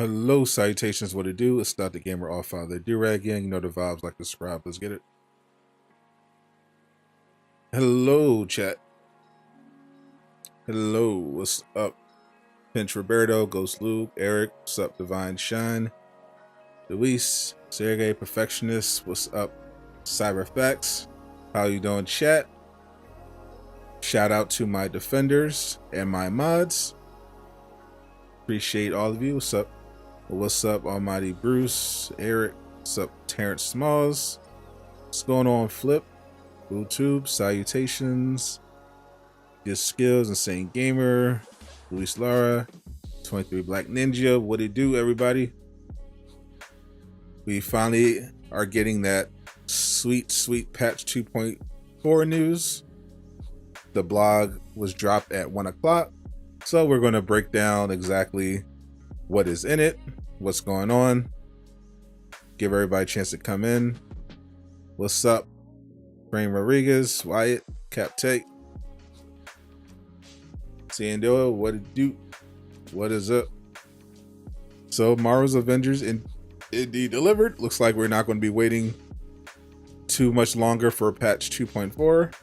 Hello, salutations, what it do? It's not the gamer all father do-rag gang. You know the vibes, like the subscribe, let's get it. Hello, chat. Hello, what's up? Pinch Roberto, Ghost Luke, Eric, what's up? Divine Shine, Luis, Sergey Perfectionist, what's up? Cyberfax, how you doing, chat? Shout out to my defenders and my mods. Appreciate all of you. What's up? What's up, Almighty Bruce, Eric? What's up, Terrence Smalls? What's going on, Flip? YouTube, salutations. Just Skills, Insane Gamer, Luis Lara, 23 Black Ninja. What it do, everybody? We finally are getting that sweet patch 2.4 news. The blog was dropped at 1 o'clock, so we're going to break down exactly what is in it, what's going on, give everybody a chance to come in. What's up, Frame Rodriguez, Wyatt, Cap Take, Sandoa, what it do, what is up? So Marvel's Avengers indeed delivered. Looks like we're not going to be waiting too much longer for patch 2.4.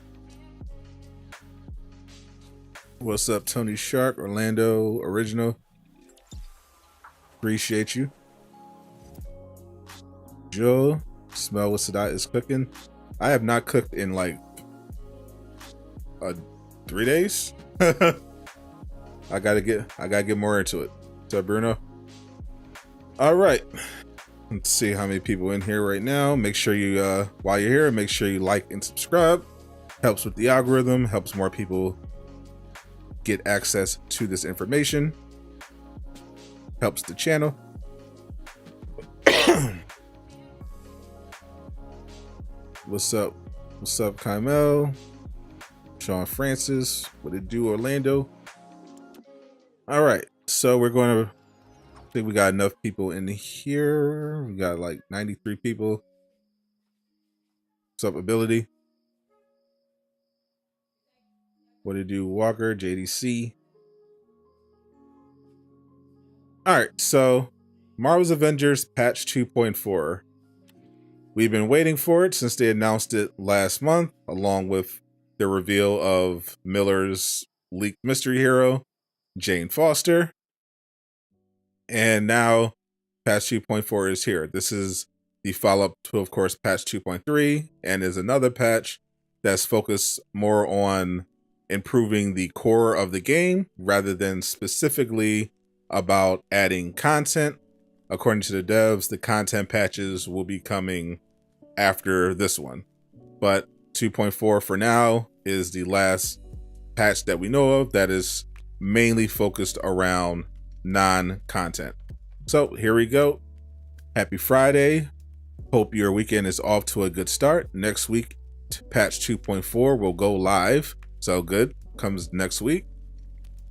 What's up, Tony Shark, Orlando Original? Appreciate you. Joe, smell what Sadot is cooking. I have not cooked in like 3 days. I gotta get more into it. What's up, Bruno? All right, let's see how many people in here right now. Make sure you while you're here, make sure you like and subscribe. Helps with the algorithm, helps more people get access to this information, helps the channel. What's up Kymel, Sean Francis, what it do, Orlando? All right, so we're going to, I think we got enough people in here. We got like 93 people. What's up, Ability? What it do, Walker, JDC? All right, so Marvel's Avengers patch 2.4. We've been waiting for it since they announced it last month, along with the reveal of Miller's leaked mystery hero, Jane Foster. And now patch 2.4 is here. This is the follow-up to, of course, patch 2.3, and is another patch that's focused more on improving the core of the game rather than specifically about adding content. According to the devs, the content patches will be coming after this one, but 2.4 for now is the last patch that we know of that is mainly focused around non-content. So here we go. Happy Friday. Hope your weekend is off to a good start. Next week, patch 2.4 will go live. So good, comes next week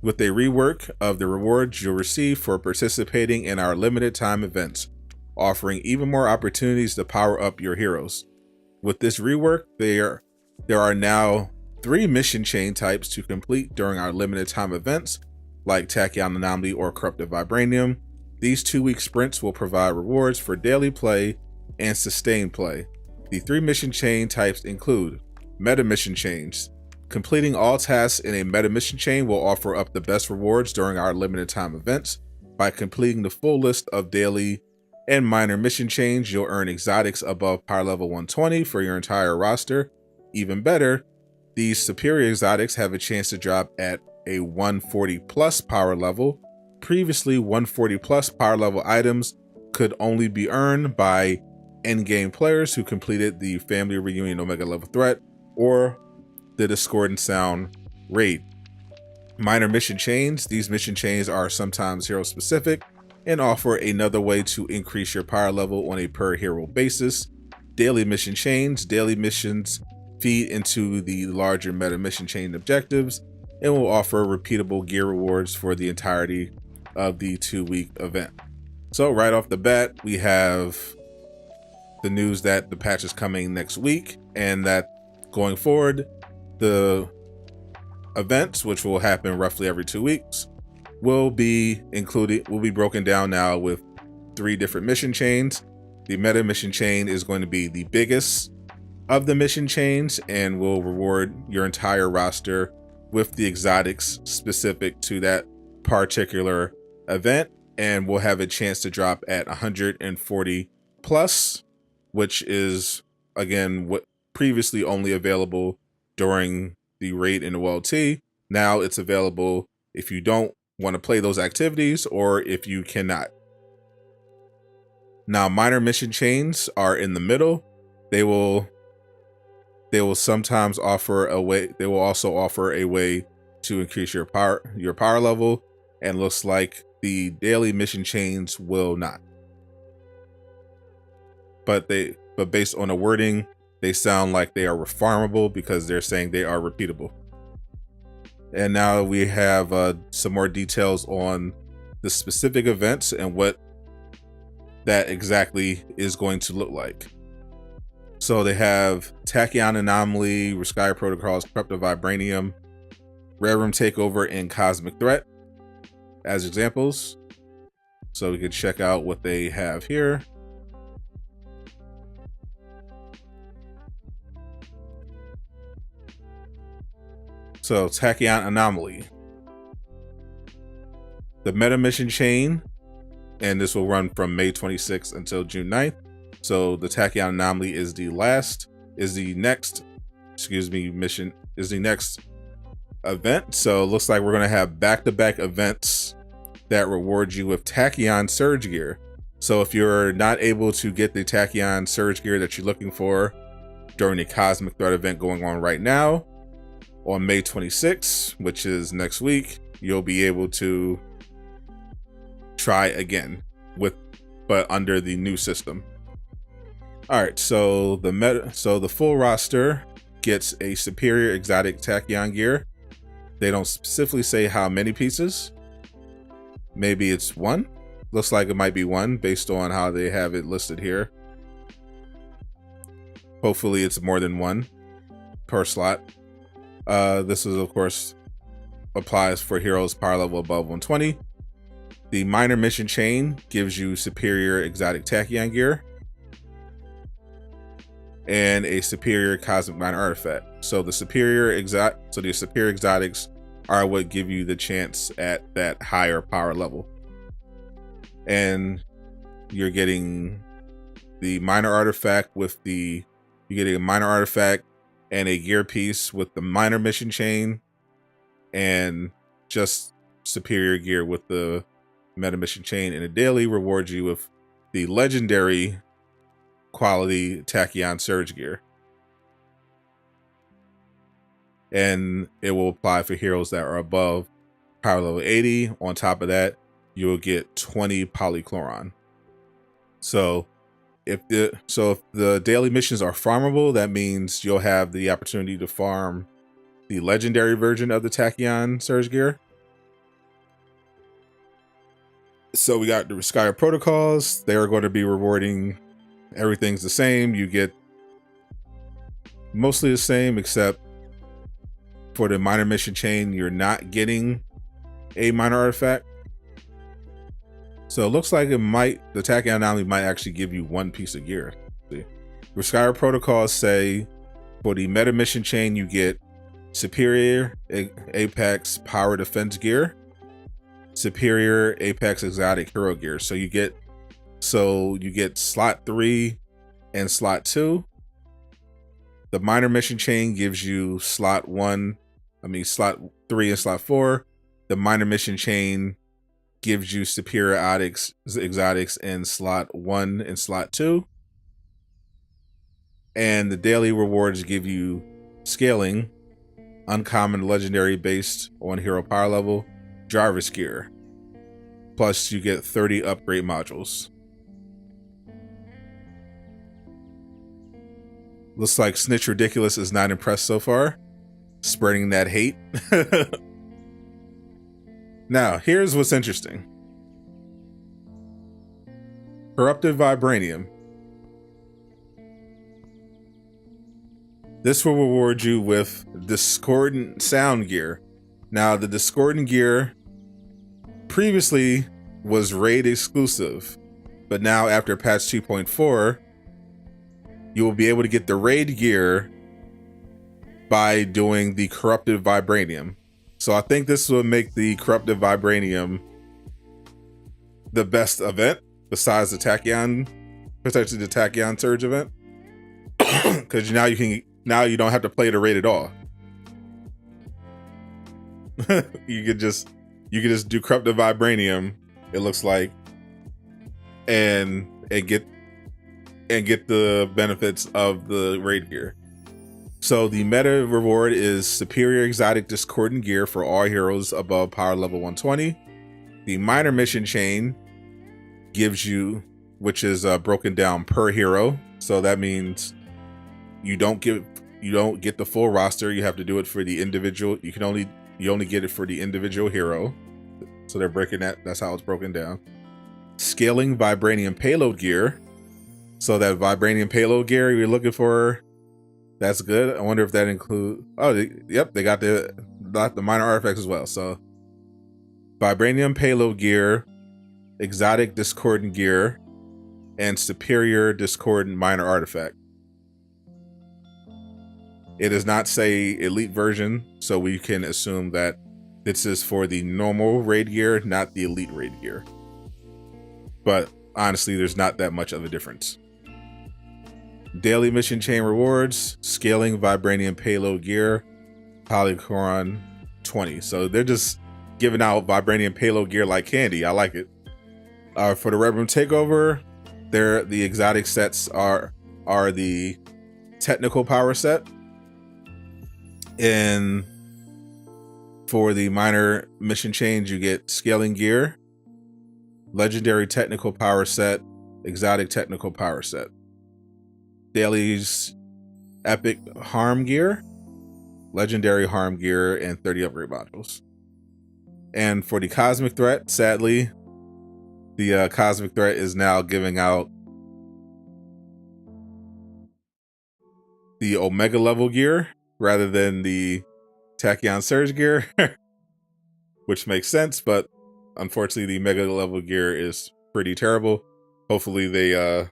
with a rework of the rewards you'll receive for participating in our limited time events, offering even more opportunities to power up your heroes. With this rework, there are now 3 mission chain types to complete during our limited time events, like Tachyon Anomaly or Corrupted Vibranium. These 2-week sprints will provide rewards for daily play and sustained play. The 3 mission chain types include meta mission chains. Completing all tasks in a meta mission chain will offer up the best rewards during our limited time events. By completing the full list of daily and minor mission chains, you'll earn exotics above power level 120 for your entire roster. Even better, these superior exotics have a chance to drop at a 140 plus power level. Previously, 140 plus power level items could only be earned by endgame players who completed the Family Reunion Omega level threat or the Discordant Sound raid. Minor mission chains. These mission chains are sometimes hero specific and offer another way to increase your power level on a per hero basis. Daily mission chains. Daily missions feed into the larger meta mission chain objectives and will offer repeatable gear rewards for the entirety of the 2-week event. So right off the bat, we have the news that the patch is coming next week, and that going forward, the events, which will happen roughly every 2 weeks, will be broken down now with 3 different mission chains. The meta mission chain is going to be the biggest of the mission chains and will reward your entire roster with the exotics specific to that particular event, and will have a chance to drop at 140 plus, which is again what previously only available during the raid in the WLT. Now it's available if you don't want to play those activities or if you cannot. Now minor mission chains are in the middle. They will sometimes offer a way. They will also offer a way to increase your power level, and looks like the daily mission chains will not. But based on the wording, they sound like they are farmable because they're saying they are repeatable. And now we have some more details on the specific events and what that exactly is going to look like. So they have Tachyon Anomaly, Reskyr Protocols, Corrupted Vibranium, Red Room Takeover, and Cosmic Threat as examples. So we can check out what they have here. So Tachyon Anomaly. The meta mission chain, and this will run from May 26th until June 9th. So the Tachyon Anomaly is the next event. So it looks like we're going to have back-to-back events that reward you with Tachyon Surge Gear. So if you're not able to get the Tachyon Surge Gear that you're looking for during the Cosmic Threat event going on right now, on May 26th, which is next week, you'll be able to try again but under the new system. All right, so the full roster gets a superior exotic Tachyon gear. They don't specifically say how many pieces. Maybe it's 1. Looks like it might be 1 based on how they have it listed here. Hopefully it's more than 1 per slot. This is, of course, applies for heroes power level above 120. The minor mission chain gives you superior exotic Tachyon gear and a superior cosmic minor artifact. So the superior exotics are what give you the chance at that higher power level. And you're getting the minor artifact you're getting a minor artifact and a gear piece with the minor mission chain, and just superior gear with the meta mission chain. And a daily rewards you with the legendary quality Tachyon Surge Gear. And it will apply for heroes that are above power level 80. On top of that, you will get 20 polychloron. So if the daily missions are farmable, that means you'll have the opportunity to farm the legendary version of the Tachyon Surge Gear. So we got the Reskyr Protocols. They are going to be rewarding, everything's the same. You get mostly the same, except for the minor mission chain, you're not getting a minor artifact. So it looks like the Tachyon Anomaly might actually give you 1 piece of gear. See? Reskyr Protocols say for the meta mission chain, you get superior Apex Power Defense gear, superior Apex Exotic Hero gear. So you get slot 3 and slot 2. The minor mission chain gives you slot 3 and slot 4. The minor mission chain gives you superior exotics in slot 1 and slot 2. And the daily rewards give you scaling, uncommon, legendary based on hero power level, Jarvis gear. Plus you get 30 upgrade modules. Looks like Snitch Ridiculous is not impressed so far, spreading that hate. Now, here's what's interesting. Corrupted Vibranium. This will reward you with Discordant Sound Gear. Now, the Discordant Gear previously was raid exclusive, but now after patch 2.4, you will be able to get the raid gear by doing the corrupted vibranium. So I think this will make the corrupted vibranium the best event besides the Tachyon, potentially the Tachyon Surge event, because now you don't have to play the raid at all. you could just do corrupted vibranium, it looks like, and get the benefits of the raid gear. So the meta reward is superior exotic discordant gear for all heroes above power level 120. The minor mission chain gives you, which is broken down per hero. So that means you don't get the full roster. You have to do it for the individual. You only get it for the individual hero. So they're breaking that. That's how it's broken down. Scaling vibranium payload gear. So that vibranium payload gear you're looking for, that's good. I wonder if that includes. Oh, yep, they got the minor artifacts as well. So vibranium payload gear, exotic discordant gear, and superior discordant minor artifact. It does not say elite version, so we can assume that this is for the normal raid gear, not the elite raid gear. But honestly, there's not that much of a difference. Daily mission chain rewards, scaling vibranium payload gear, polychron 20. So they're just giving out vibranium payload gear like candy. I like it. For the Red Room Takeover, the exotic sets are the technical power set. And for the minor mission chains, you get scaling gear, legendary technical power set, exotic technical power set. Daily's epic harm gear, legendary harm gear, and 30 upgrade modules. And for the cosmic threat, sadly, the cosmic threat is now giving out the omega level gear rather than the Tachyon Surge gear, which makes sense, but unfortunately the mega level gear is pretty terrible. Hopefully they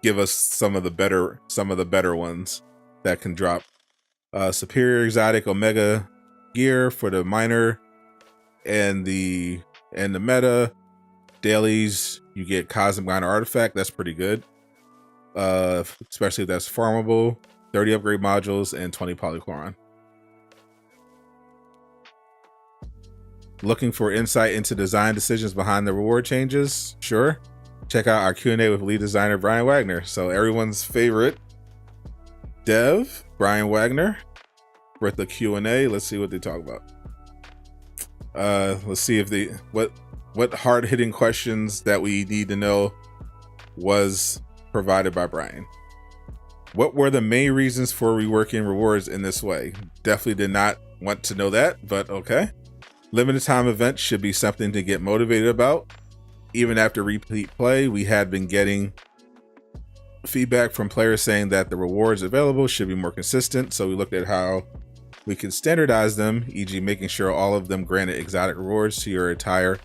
give us some of the better ones that can drop. Superior exotic omega gear for the minor and the meta. Dailies, you get cosmic minor artifact. That's pretty good. Especially if that's farmable. 30 upgrade modules and 20 polychron. Looking for insight into design decisions behind the reward changes? Sure. Check out our Q&A with lead designer Brian Wagner. So everyone's favorite dev, Brian Wagner, with the Q&A. Let's see what they talk about. Let's see if what hard-hitting questions that we need to know was provided by Brian. What were the main reasons for reworking rewards in this way? Definitely did not want to know that, but okay. Limited time events should be something to get motivated about. Even after repeat play, we had been getting feedback from players saying that the rewards available should be more consistent. So we looked at how we can standardize them, e.g. making sure all of them granted exotic rewards to your entire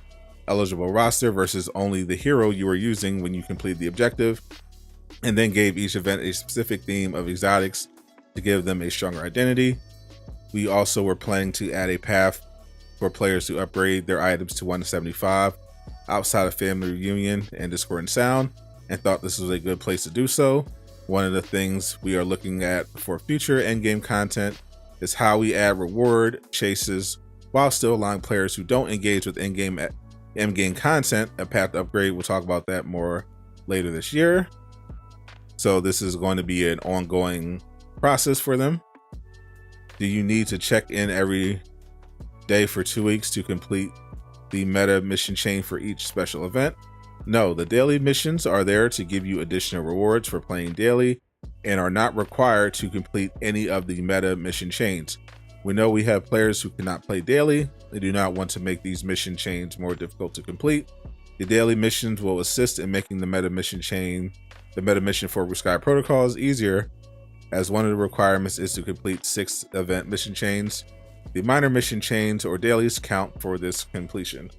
eligible roster versus only the hero you were using when you complete the objective, and then gave each event a specific theme of exotics to give them a stronger identity. We also were planning to add a path for players to upgrade their items to 175 outside of Family Reunion and Discordant Sound, and thought this was a good place to do so. One of the things we are looking at for future endgame content is how we add reward chases while still allowing players who don't engage with endgame content a path to upgrade. We'll talk about that more later this year. So this is going to be an ongoing process for them. Do you need to check in every day for 2 weeks to complete the meta mission chain for each special event? No, the daily missions are there to give you additional rewards for playing daily and are not required to complete any of the meta mission chains. We know we have players who cannot play daily. They do not want to make these mission chains more difficult to complete. The daily missions will assist in making the meta mission for Sky Protocols easier, as one of the requirements is to complete 6 event mission chains. the minor mission chains or dailies count for this completion.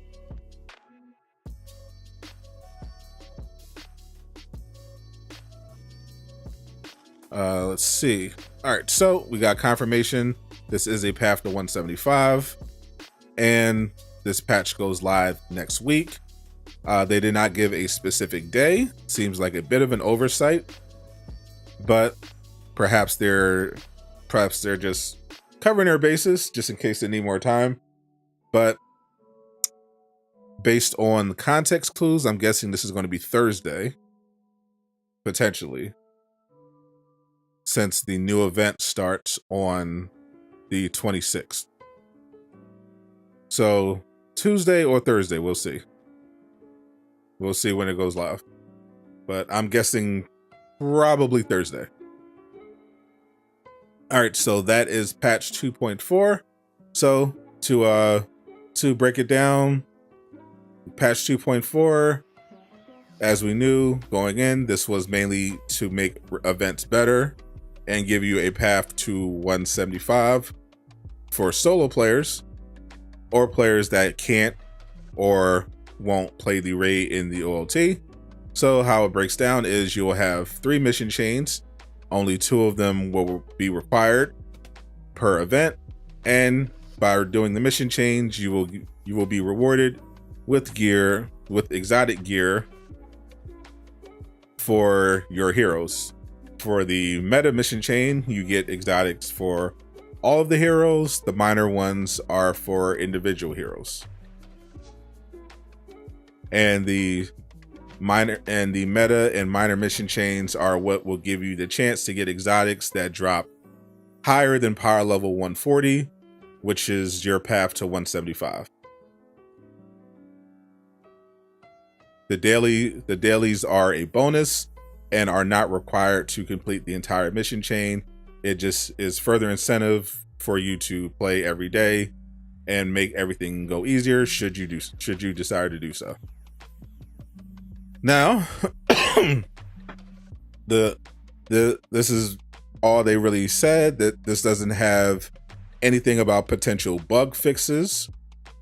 Let's see. All right, so we got confirmation. This is a path to 175, and this patch goes live next week. They did not give a specific day. Seems like a bit of an oversight, but perhaps they're just covering their bases just in case they need more time. But based on the context clues, I'm guessing this is going to be Thursday, potentially, since the new event starts on the 26th. So Tuesday or Thursday, we'll see. We'll see when it goes live. But I'm guessing probably Thursday. All right, so that is patch 2.4. So to break it down, patch 2.4, as we knew going in, this was mainly to make events better and give you a path to 175 for solo players or players that can't or won't play the raid in the OLT. So how it breaks down is you will have 3 mission chains. Only 2 of them will be required per event, and by doing the mission chains, you will be rewarded with gear, with exotic gear for your heroes. For the meta mission chain, you get exotics for all of the heroes. The minor ones are for individual heroes. And the meta and minor mission chains are what will give you the chance to get exotics that drop higher than power level 140, which is your path to 175. The dailies are a bonus and are not required to complete the entire mission chain. It just is further incentive for you to play every day and make everything go easier should you desire to do so. Now, this is all they really said. That this doesn't have anything about potential bug fixes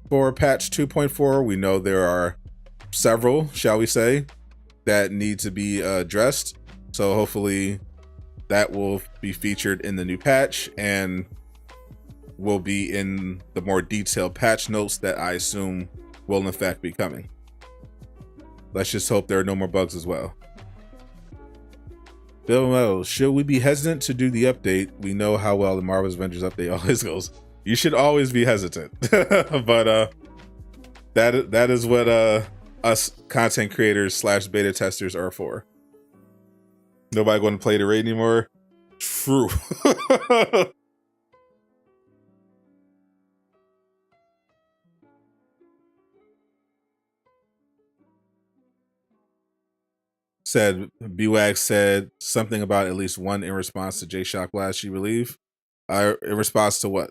for patch 2.4. We know there are several, shall we say, that need to be addressed. So hopefully that will be featured in the new patch and will be in the more detailed patch notes that I assume will in fact be coming. Let's just hope there are no more bugs as well. Bill Wells, should we be hesitant to do the update? We know how well the Marvel's Avengers update always goes. You should always be hesitant. But that is what us content creators / beta testers are for. Nobody going to play the raid anymore? True. Said BWAG said something about at least one in response to J Shock Blast, you believe? In response to what?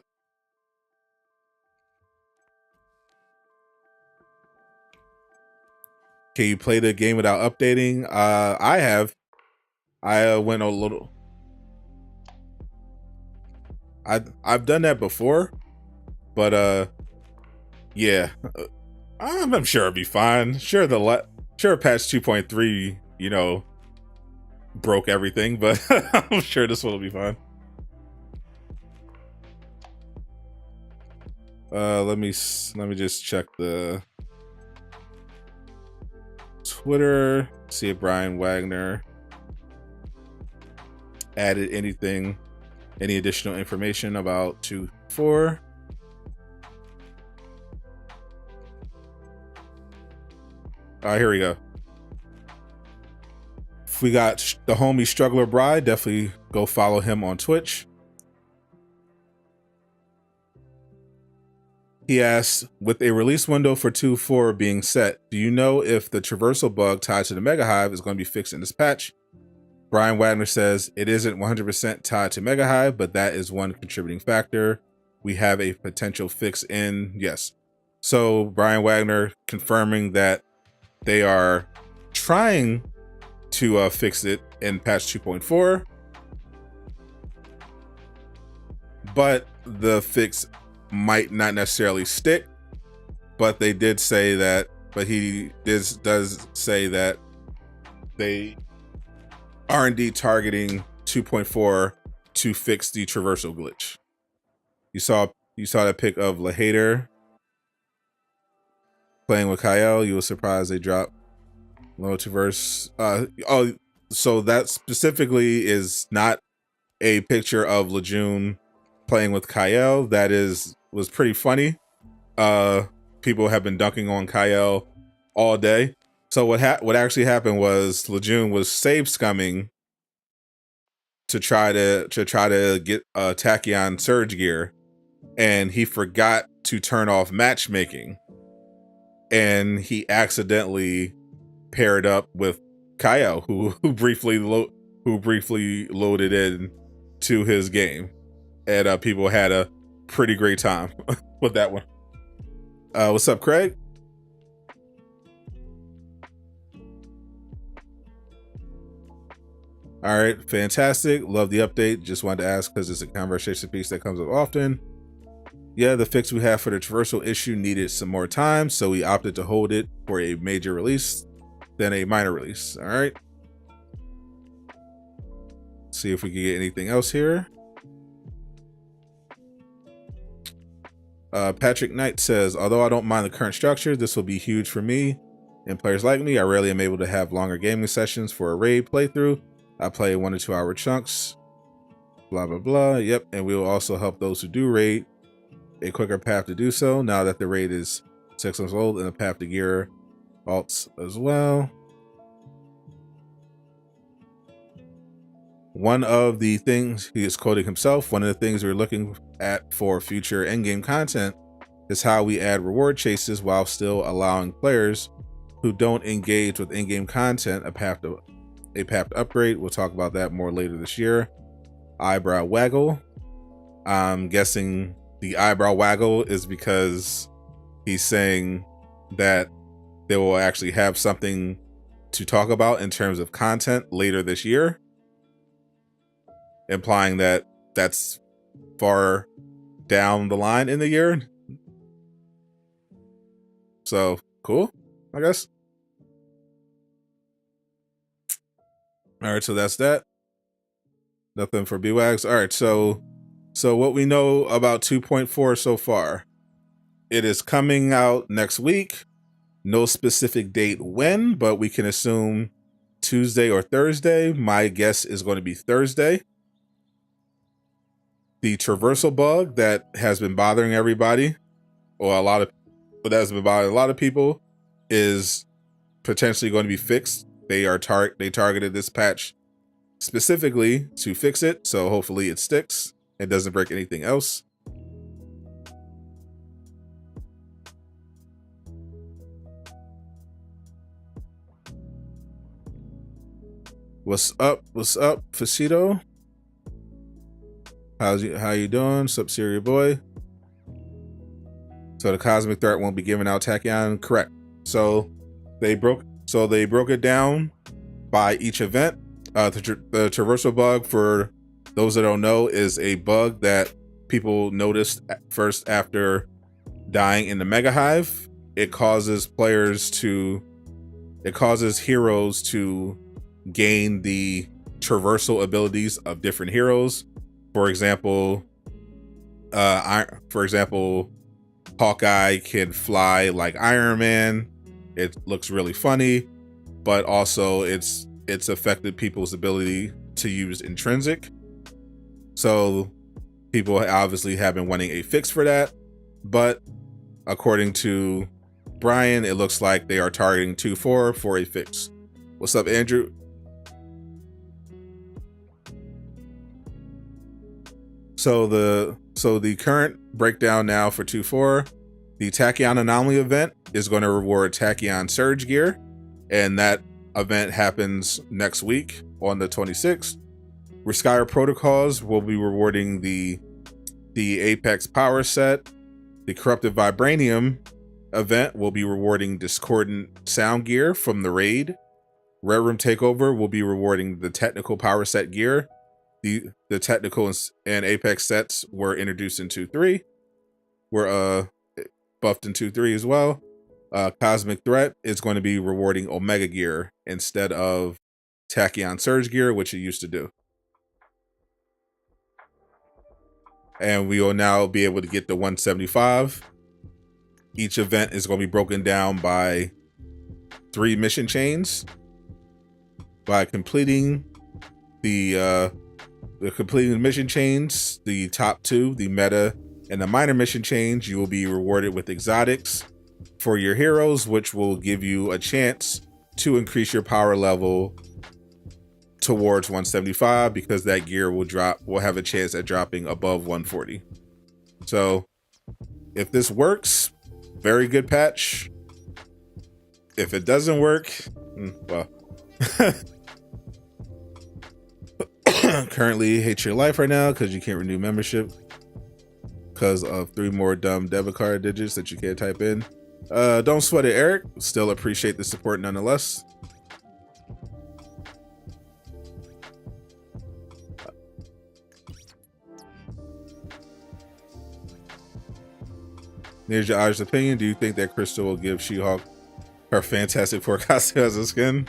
Can you play the game without updating? I have. I went a little. I've done that before, but yeah, I'm sure it'll be fine. Sure, patch 2.3, broke everything, but I'm sure this one will be fine. Let me just check the Twitter, see if Brian Wagner added any additional information about 2.4. Here we go. If we got the homie Struggler Bride, definitely go follow him on Twitch. He asks, with a release window for 2.4 being set, do you know if the traversal bug tied to the Mega Hive is going to be fixed in this patch? Brian Wagner says it isn't 100% tied to Mega Hive, but that is one contributing factor. We have a potential fix in, yes. So Brian Wagner confirming that they are trying to fix it in patch 2.4, but the fix might not necessarily stick, but they did say that, but he does say that they are indeed targeting 2.4 to fix the traversal glitch. You saw that pic of Laajune playing with Kyle. You were surprised they dropped low traverse. So that specifically is not a picture of Laajune playing with Kyle. That was pretty funny. People have been dunking on Kyle all day. So what actually happened was Laajune was save scumming to try to get Tachyon surge gear, and he forgot to turn off matchmaking, and he accidentally paired up with Kyle, who briefly loaded in to his game, and people had a pretty great time with that one. What's up, Craig? All right, fantastic. Love the update. Just wanted to ask because it's a conversation piece that comes up often. Yeah, the fix we have for the traversal issue needed some more time, so we opted to hold it for a major release than a minor release. All right. See if we can get anything else here. Patrick Knight says, although I don't mind the current structure, this will be huge for me and players like me. I rarely am able to have longer gaming sessions for a raid playthrough. I play 1 to 2 hour chunks. Blah, blah, blah. Yep. And we will also help those who do raid a quicker path to do so now that the raid is 6 months old and the path to gear alts as well. One of the things, he is quoting himself, one of the things we're looking at for future endgame content is how we add reward chases while still allowing players who don't engage with in-game content a path to upgrade. We'll talk about that more later this year. Eyebrow waggle. I'm guessing the eyebrow waggle is because he's saying that they will actually have something to talk about in terms of content later this year, implying that that's far down the line in the year. So cool, I guess. All right, so that's that. Nothing for BWAGs. All right, so what we know about 2.4 so far, it is coming out next week. No specific date when, but we can assume Tuesday or Thursday. My guess is going to be Thursday. The traversal bug that has been bothering everybody, or that has been bothering a lot of people, is potentially going to be fixed. They targeted this patch specifically to fix it, so hopefully it sticks and doesn't break anything else. What's up, Facito? How you doing? Sup, Syria boy? So the cosmic threat won't be giving out Tachyon, correct? So they broke it down by each event. The traversal bug, for those that don't know, is a bug that people noticed first after dying in the Mega Hive. It causes heroes to gain the traversal abilities of different heroes. For example, Hawkeye can fly like Iron Man. It looks really funny, but also it's affected people's ability to use intrinsic. So people obviously have been wanting a fix for that, but according to Brian, it looks like they are targeting 2.4 for a fix. What's up, Andrew? So the current breakdown now for 2.4, the Tachyon Anomaly event is going to reward Tachyon Surge Gear, and that event happens next week on the 26th. Reskyre Protocols will be rewarding the Apex Power Set. The Corrupted Vibranium event will be rewarding Discordant Sound Gear from the raid. Red Room Takeover will be rewarding the Technical Power Set gear. The Technical and Apex sets were introduced in 2.3. were buffed in 2.3 as well. Cosmic Threat is going to be rewarding Omega Gear instead of Tachyon Surge Gear, which it used to do. And we will now be able to get the 175. Each event is going to be broken down by 3 mission chains. By completing the mission chains, the top 2, the meta and the minor mission chains, you will be rewarded with exotics for your heroes, which will give you a chance to increase your power level towards 175, because that gear will have a chance at dropping above 140. So if this works, very good patch. If it doesn't work, well, currently hate your life right now because you can't renew membership because of 3 more dumb debit card digits that you can't type in. Don't sweat it, Eric. Still appreciate the support nonetheless. Here's your honest opinion. Do you think that Crystal will give She-Hulk her Fantastic Four costume as a skin?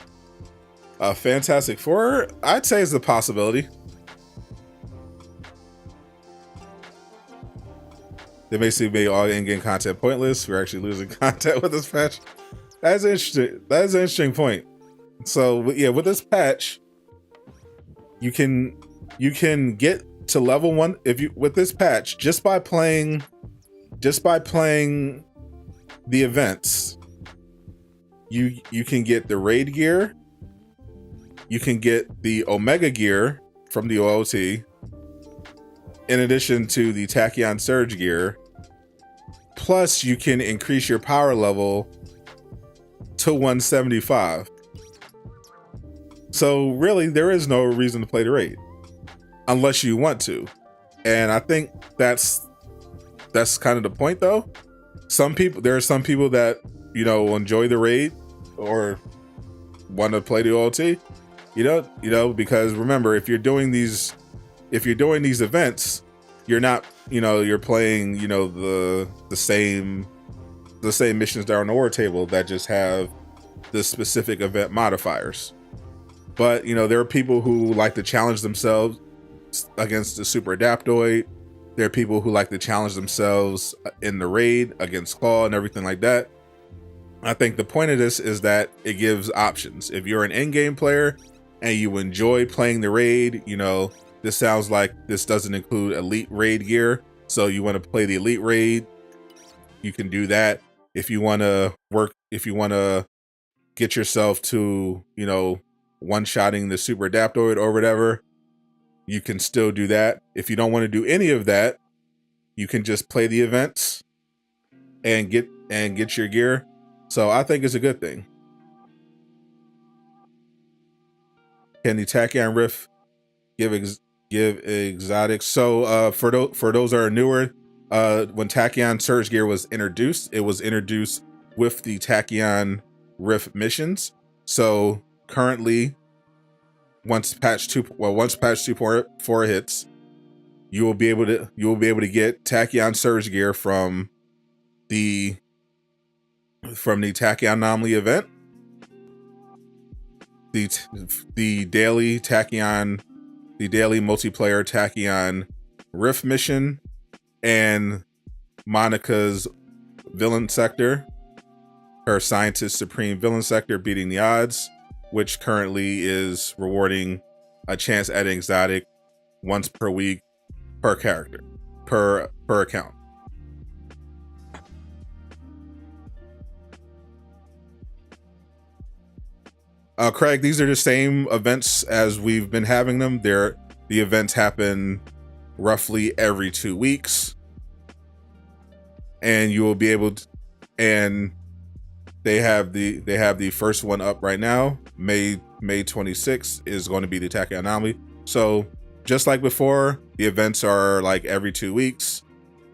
Fantastic Four, I'd say is a possibility. They basically made all in-game content pointless. We're actually losing content with this patch. That's interesting. That's an interesting point. So yeah, with this patch, you can get to level 1 if you with this patch just by playing the events. You can get the raid gear. You can get the Omega gear from the OOT, in addition to the Tachyon Surge gear. Plus, you can increase your power level to 175. So really, there is no reason to play the raid unless you want to. And I think that's kind of the point, though. There are some people that, you know, enjoy the raid or want to play the OOT. You know, because remember, if you're doing these events, you're not, you know, you're playing, you know, the same missions that are on the war table that just have the specific event modifiers. But, you know, there are people who like to challenge themselves against the Super Adaptoid. There are people who like to challenge themselves in the raid against Claw and everything like that. I think the point of this is that it gives options. If you're an in-game player and you enjoy playing the raid, you know, this sounds like this doesn't include elite raid gear. So you want to play the elite raid, you can do that. If you want to get yourself to, you know, one-shotting the Super Adaptoid or whatever, you can still do that. If you don't want to do any of that, you can just play the events and get your gear. So I think it's a good thing. Can the Tachyon Rift give exotics? So for those that are newer, when Tachyon Surge Gear was introduced, it was introduced with the Tachyon Rift missions. So currently, once patch 2.4 hits, you will be able to get Tachyon Surge Gear from the Tachyon Anomaly event, the daily multiplayer Tachyon Rift mission, and Monica's villain sector, her Scientist Supreme villain sector, Beating the Odds, which currently is rewarding a chance at an exotic once per week per character, per account. Craig, these are the same events as we've been having them. The events happen roughly every 2 weeks, and you will be able to, and they have the first one up right now. May 26th is going to be the Tachyon Anomaly. So just like before, the events are like every 2 weeks.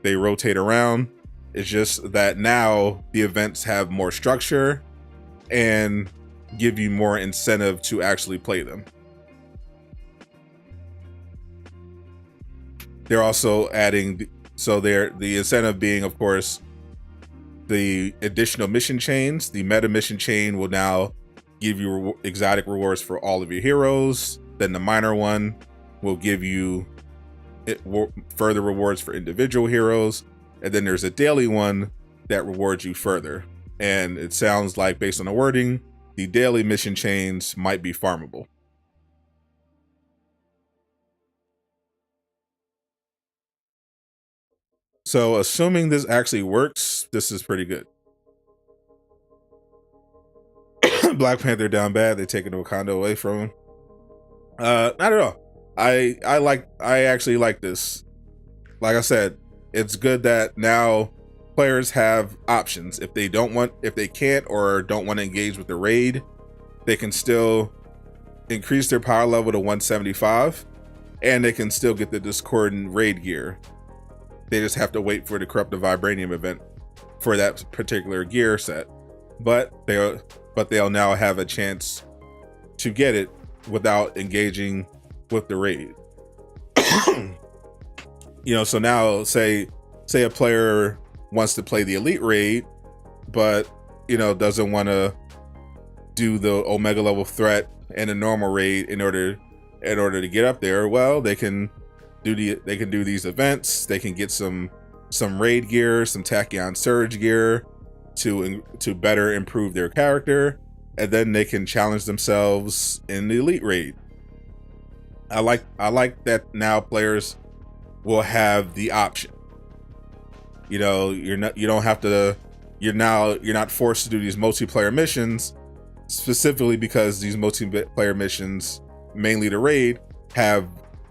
They rotate around. It's just that now the events have more structure and give you more incentive to actually play them. They're also adding, So the incentive being, of course, the additional mission chains. The meta mission chain will now give you exotic rewards for all of your heroes. Then the minor one will give you further rewards for individual heroes. And then there's a daily one that rewards you further. And it sounds like, based on the wording, the daily mission chains might be farmable. So assuming this actually works, this is pretty good. Black Panther down bad. They're taking Wakanda away from him. Not at all. I actually like this. Like I said, it's good that now players have options. If they can't or don't want to engage with the raid, they can still increase their power level to 175, and they can still get the discordant raid gear. They just have to wait for the Corrupt the Vibranium event for that particular gear set. But they'll now have a chance to get it without engaging with the raid. So now say a player wants to play the elite raid, but doesn't want to do the omega level threat and a normal raid in order to get up there. Well, they can do these events. They can get some raid gear, some Tachyon Surge gear to better improve their character, and then they can challenge themselves in the elite raid. I like that now players will have the option. You're not forced to do these multiplayer missions, specifically because these multiplayer missions, mainly the raid, have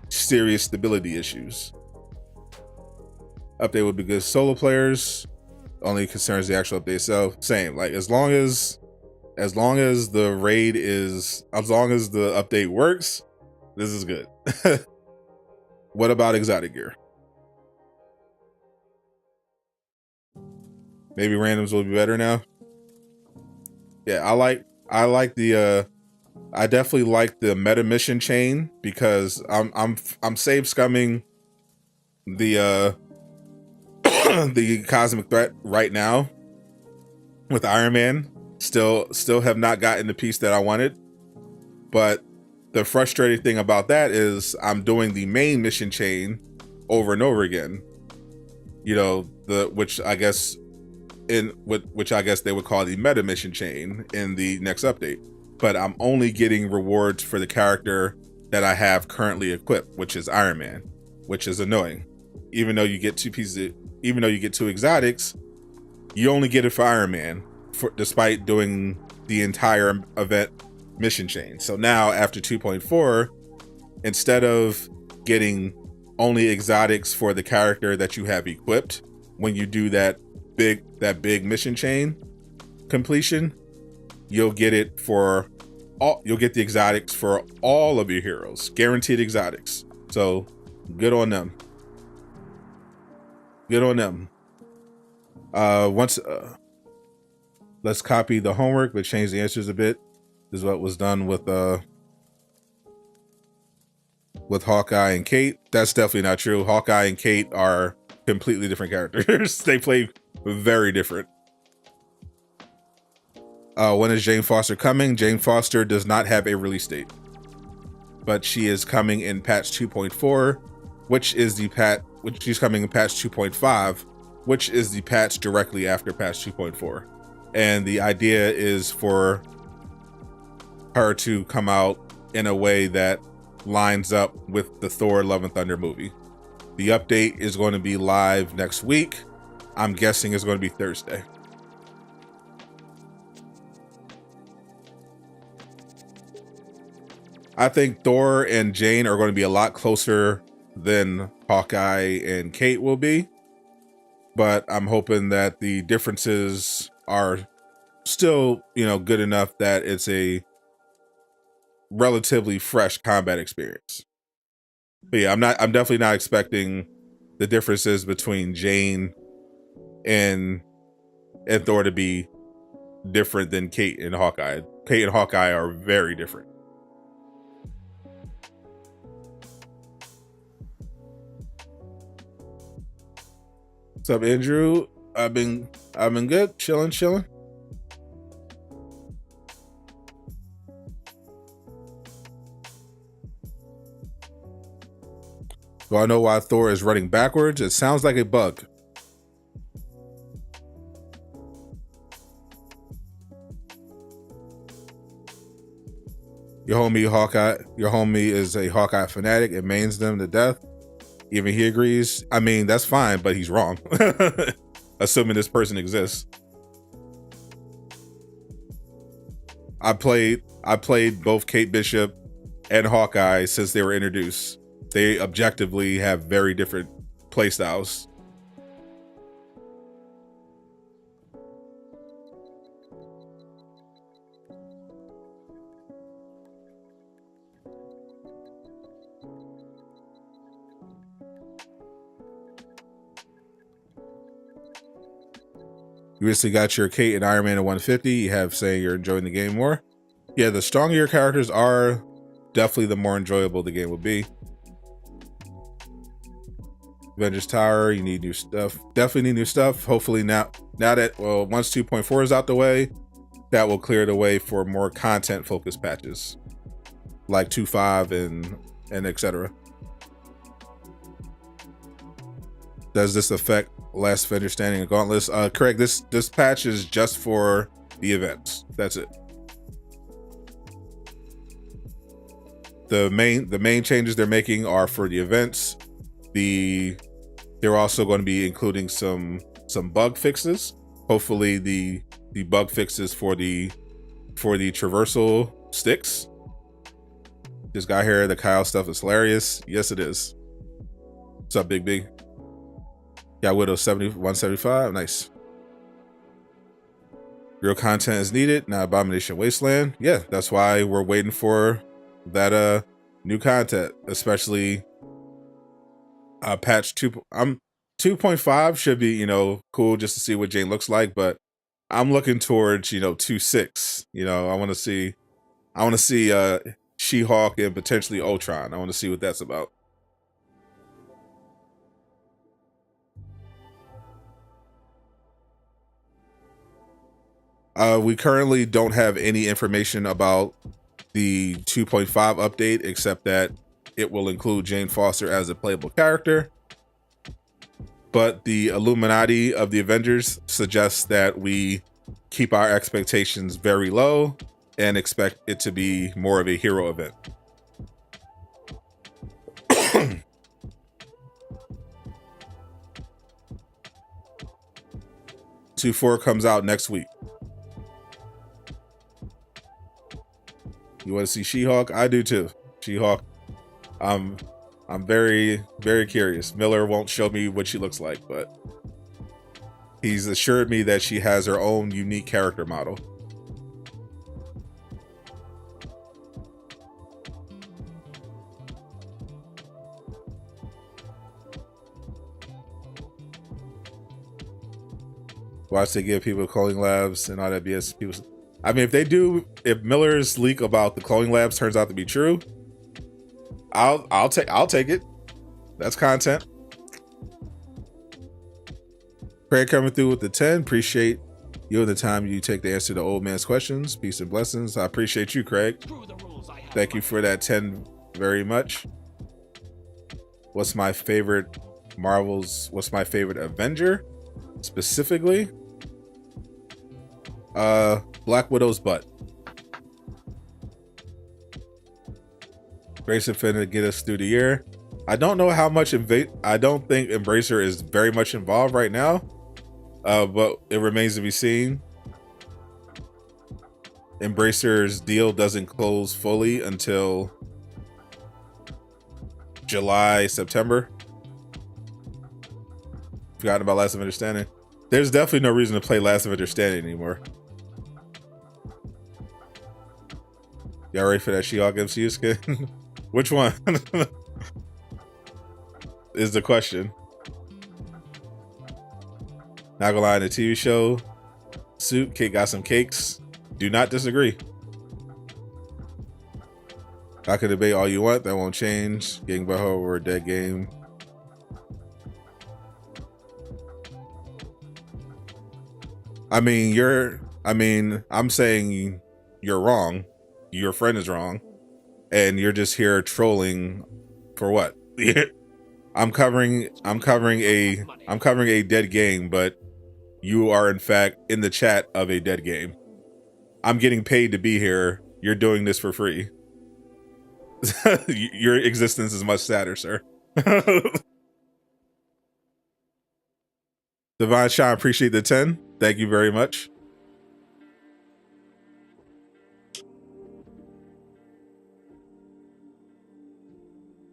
serious stability issues. Update would be good solo players. Only concerns the actual update itself. Same, like as long as the update works, this is good. What about exotic gear? Maybe randoms will be better now. Yeah, I definitely like the meta mission chain, because I'm save scumming the the cosmic threat right now with Iron Man. Still have not gotten the piece that I wanted, but the frustrating thing about that is I'm doing the main mission chain over and over again. Which I guess they would call the meta mission chain in the next update. But I'm only getting rewards for the character that I have currently equipped, which is Iron Man, which is annoying. Even though you get two exotics, you only get it for Iron Man, despite doing the entire event mission chain. So now after 2.4, instead of getting only exotics for the character that you have equipped, when you do that big mission chain completion, you'll get the exotics for all of your heroes, guaranteed exotics. So good on them. Let's copy the homework but change the answers a bit. This is what was done with Hawkeye and Kate. That's definitely not true. Hawkeye and Kate are completely different characters. They play very different. When is Jane Foster coming? Jane Foster does not have a release date, but she is coming in patch 2.4, which she's coming in patch 2.5, which is the patch directly after patch 2.4. And the idea is for her to come out in a way that lines up with the Thor Love and Thunder movie. The update is going to be live next week. I'm guessing it's going to be Thursday. I think Thor and Jane are going to be a lot closer than Hawkeye and Kate will be, but I'm hoping that the differences are still, good enough that it's a relatively fresh combat experience. But yeah, I'm definitely not expecting the differences between Jane and Thor to be different than Kate and Hawkeye. Kate and Hawkeye are very different. What's up, Andrew? I've been good, chilling. Do I know why Thor is running backwards? It sounds like a bug. Your homie is a Hawkeye fanatic and mains them to death. Even he agrees. I mean, that's fine, but he's wrong. Assuming this person exists. I played both Kate Bishop and Hawkeye since they were introduced. They objectively have very different playstyles. You recently got your Kate and Iron Man at 150. You have saying you're enjoying the game more. Yeah, the stronger your characters are, definitely the more enjoyable the game will be. Avengers Tower, you need new stuff. Definitely need new stuff. Hopefully now that, well, once 2.4 is out the way, that will clear the way for more content focused patches. Like 2.5 and etc. Does this affect Last Avenger Standing and Gauntless? Correct. This patch is just for the events. That's it. The main changes they're making are for the events. They're also going to be including some bug fixes. Hopefully the bug fixes for the traversal sticks. This guy here, the Kyle stuff is hilarious. Yes, it is. What's up, Big B? Got Widow 175. Nice. Real content is needed. Now Abomination Wasteland. Yeah, that's why we're waiting for that new content, especially patch 2.5 should be, you know, cool just to see what Jane looks like, but I'm looking towards, you know, 2.6. You know, I want to see She-Hulk and potentially Ultron. I want to see what that's about. We currently don't have any information about the 2.5 update, except that it will include Jane Foster as a playable character. But the Illuminati of the Avengers suggests that we keep our expectations very low and expect it to be more of a hero event. 2.4 comes out next week. You want to see She-Hulk? I do too. She-Hulk. I'm very, very curious. Miller won't show me what she looks like, but he's assured me that she has her own unique character model. Watch they give people cloning labs and all that BS. People, I mean, if Miller's leak about the cloning labs turns out to be true, I'll take it. That's content. Craig coming through with the 10. Appreciate you and the time you take to answer the old man's questions. Peace and blessings. I appreciate you, Craig. Thank you for that 10 very much. What's my favorite Avenger specifically? Black Widow's butt. Grayson finna get us through the year. I don't know how much I don't think Embracer is very much involved right now, but it remains to be seen. Embracer's deal doesn't close fully until July, September. Forgotten about Last Avenger Standing. There's definitely no reason to play Last Avenger Standing anymore. Y'all ready for that She-Hulk MCU skin? Which one? Is the question. Not gonna lie, in the TV show suit, Kate got some cakes. Do not disagree. I can debate all you want, that won't change. Getting by her over a dead game. I'm saying you're wrong. Your friend is wrong, and you're just here trolling for what? I'm covering a dead game, but you are in fact in the chat of a dead game. I'm getting paid to be here. You're doing this for free. Your existence is much sadder, sir. Divine Shine, appreciate the 10. Thank you very much.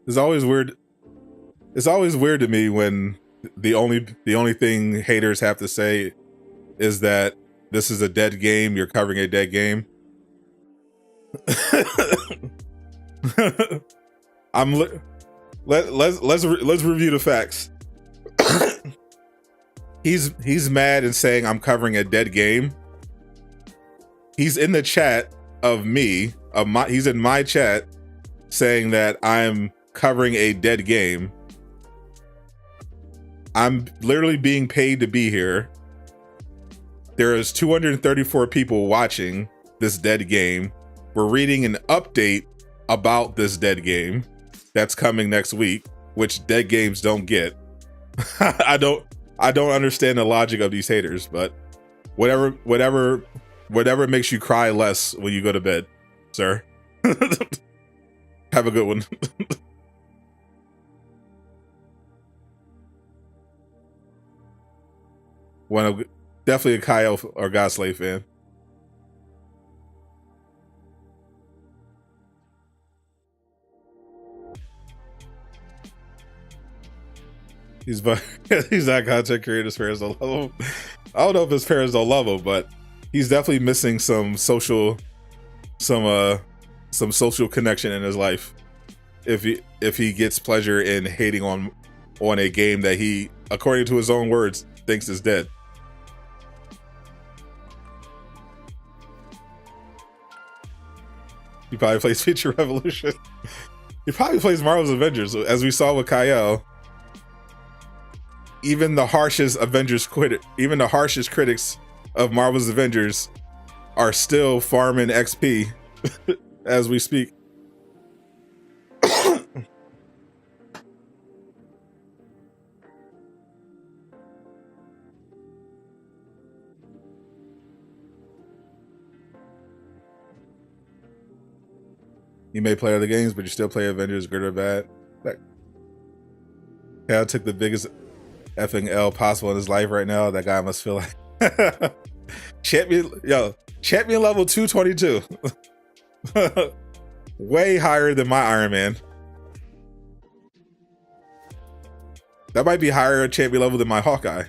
It's always weird. It's always weird to me when the only thing haters have to say is that this is a dead game. You're covering a dead game. Let's review the facts. He's mad and saying I'm covering a dead game. He's in the chat of me, he's in my chat saying that I'm covering a dead game. I'm literally being paid to be here. There is 234 people watching this dead game. We're reading an update about this dead game that's coming next week, which dead games don't get. I don't understand the logic of these haters, but whatever makes you cry less when you go to bed, sir. Have a good one. Definitely a Kyle or Godslave fan. He's not content creator. His parents don't love him. I don't know if his parents don't love him, but he's definitely missing some social connection in his life. If he gets pleasure in hating on a game that he, according to his own words, thinks is dead. He probably plays Future Revolution. He probably plays Marvel's Avengers, as we saw with Kyle. Even the harshest critics of Marvel's Avengers are still farming XP as we speak. You may play other games, but you still play Avengers, good or bad. Cal took the biggest effing L possible in his life right now. That guy must feel like champion level 222. Way higher than my Iron Man. That might be higher champion level than my Hawkeye.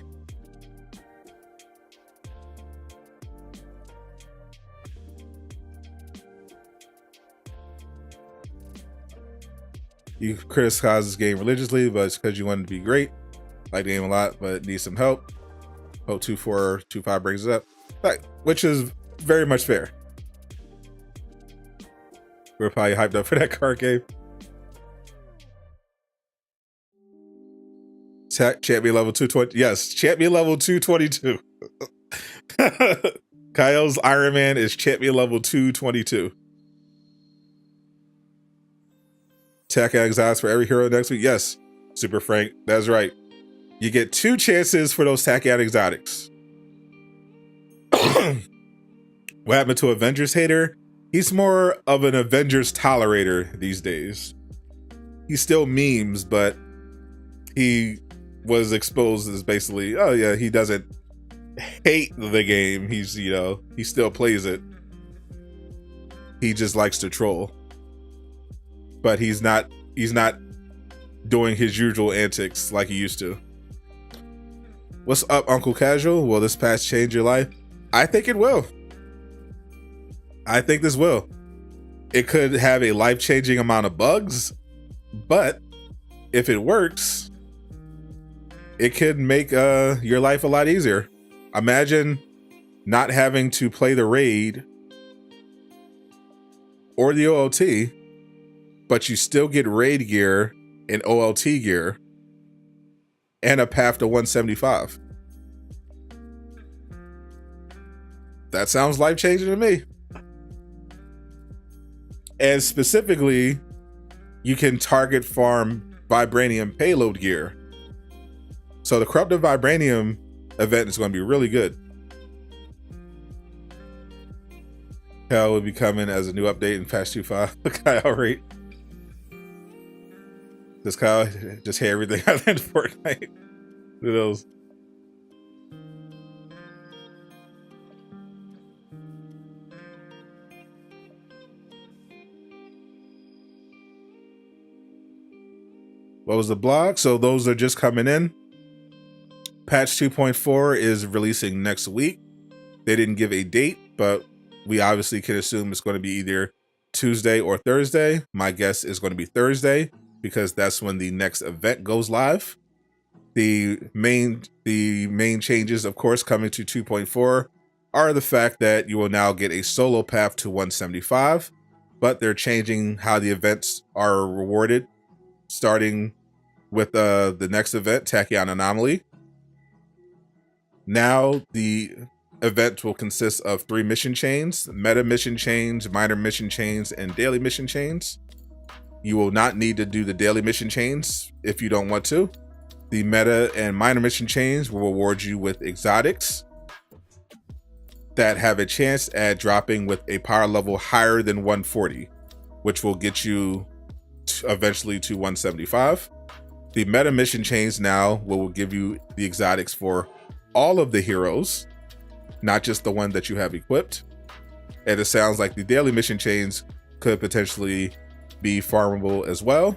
You criticize this game religiously, but it's because you want it to be great. Like the game a lot, but need some help. Hope 2425 brings it up, which is very much fair. We're probably hyped up for that card game. Champion level 220. Yes, champion level 222. Kyle's Iron Man is champion level 222. Attack exotics for every hero next week. Yes, Super Frank, that's right. You get 2 chances for those Tachyon exotics. What happened to Avengers hater? He's more of an Avengers tolerator these days. He still memes, but he was exposed as basically, oh yeah, he doesn't hate the game. He's, he still plays it. He just likes to troll. But he's not doing his usual antics like he used to. What's up, Uncle Casual? Will this patch change your life? I think it will. I think this will. It could have a life-changing amount of bugs, but if it works, it could make your life a lot easier. Imagine not having to play the raid or the OLT, but you still get raid gear and OLT gear and a path to 175. That sounds life-changing to me. And specifically, you can target farm vibranium payload gear. So the corrupted vibranium event is going to be really good. Kyle will be coming as a new update in patch 2.5. Kyle rate. Does Kyle just hear everything out in Fortnite? Who knows? What was the blog? So those are just coming in. Patch 2.4 is releasing next week. They didn't give a date, but we obviously can assume it's going to be either Tuesday or Thursday. My guess is going to be Thursday because that's when the next event goes live. The main changes, of course, coming to 2.4 are the fact that you will now get a solo path to 175, but they're changing how the events are rewarded, starting with the next event, Tachyon Anomaly. Now the event will consist of 3 mission chains: meta mission chains, minor mission chains, and daily mission chains. You will not need to do the daily mission chains if you don't want to. The meta and minor mission chains will reward you with exotics that have a chance at dropping with a power level higher than 140, which will get you eventually to 175. The meta mission chains now will give you the exotics for all of the heroes, not just the one that you have equipped. And it sounds like the daily mission chains could potentially be farmable as well.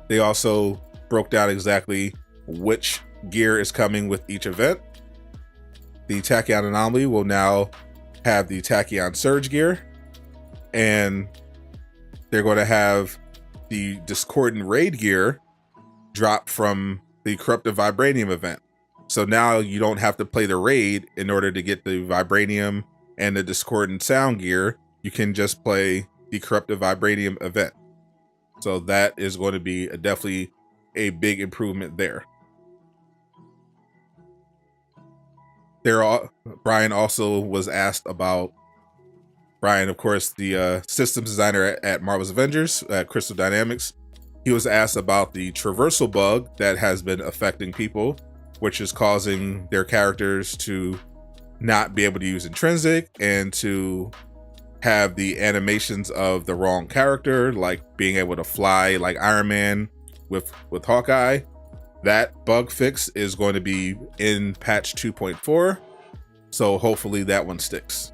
They also broke down exactly which gear is coming with each event. The Tachyon Anomaly will now have the Tachyon Surge gear, and they're going to have the Discordant Raid gear drop from the Corrupted Vibranium event. So now you don't have to play the raid in order to get the Vibranium and the Discordant Sound gear. You can just play the Corrupted Vibranium event. So that is going to be definitely a big improvement there. Brian also was asked about, Brian, of course, the systems designer at Marvel's Avengers at Crystal Dynamics. He was asked about the traversal bug that has been affecting people, which is causing their characters to not be able to use intrinsic and to have the animations of the wrong character, like being able to fly like Iron Man with Hawkeye. That bug fix is going to be in patch 2.4, so hopefully that one sticks.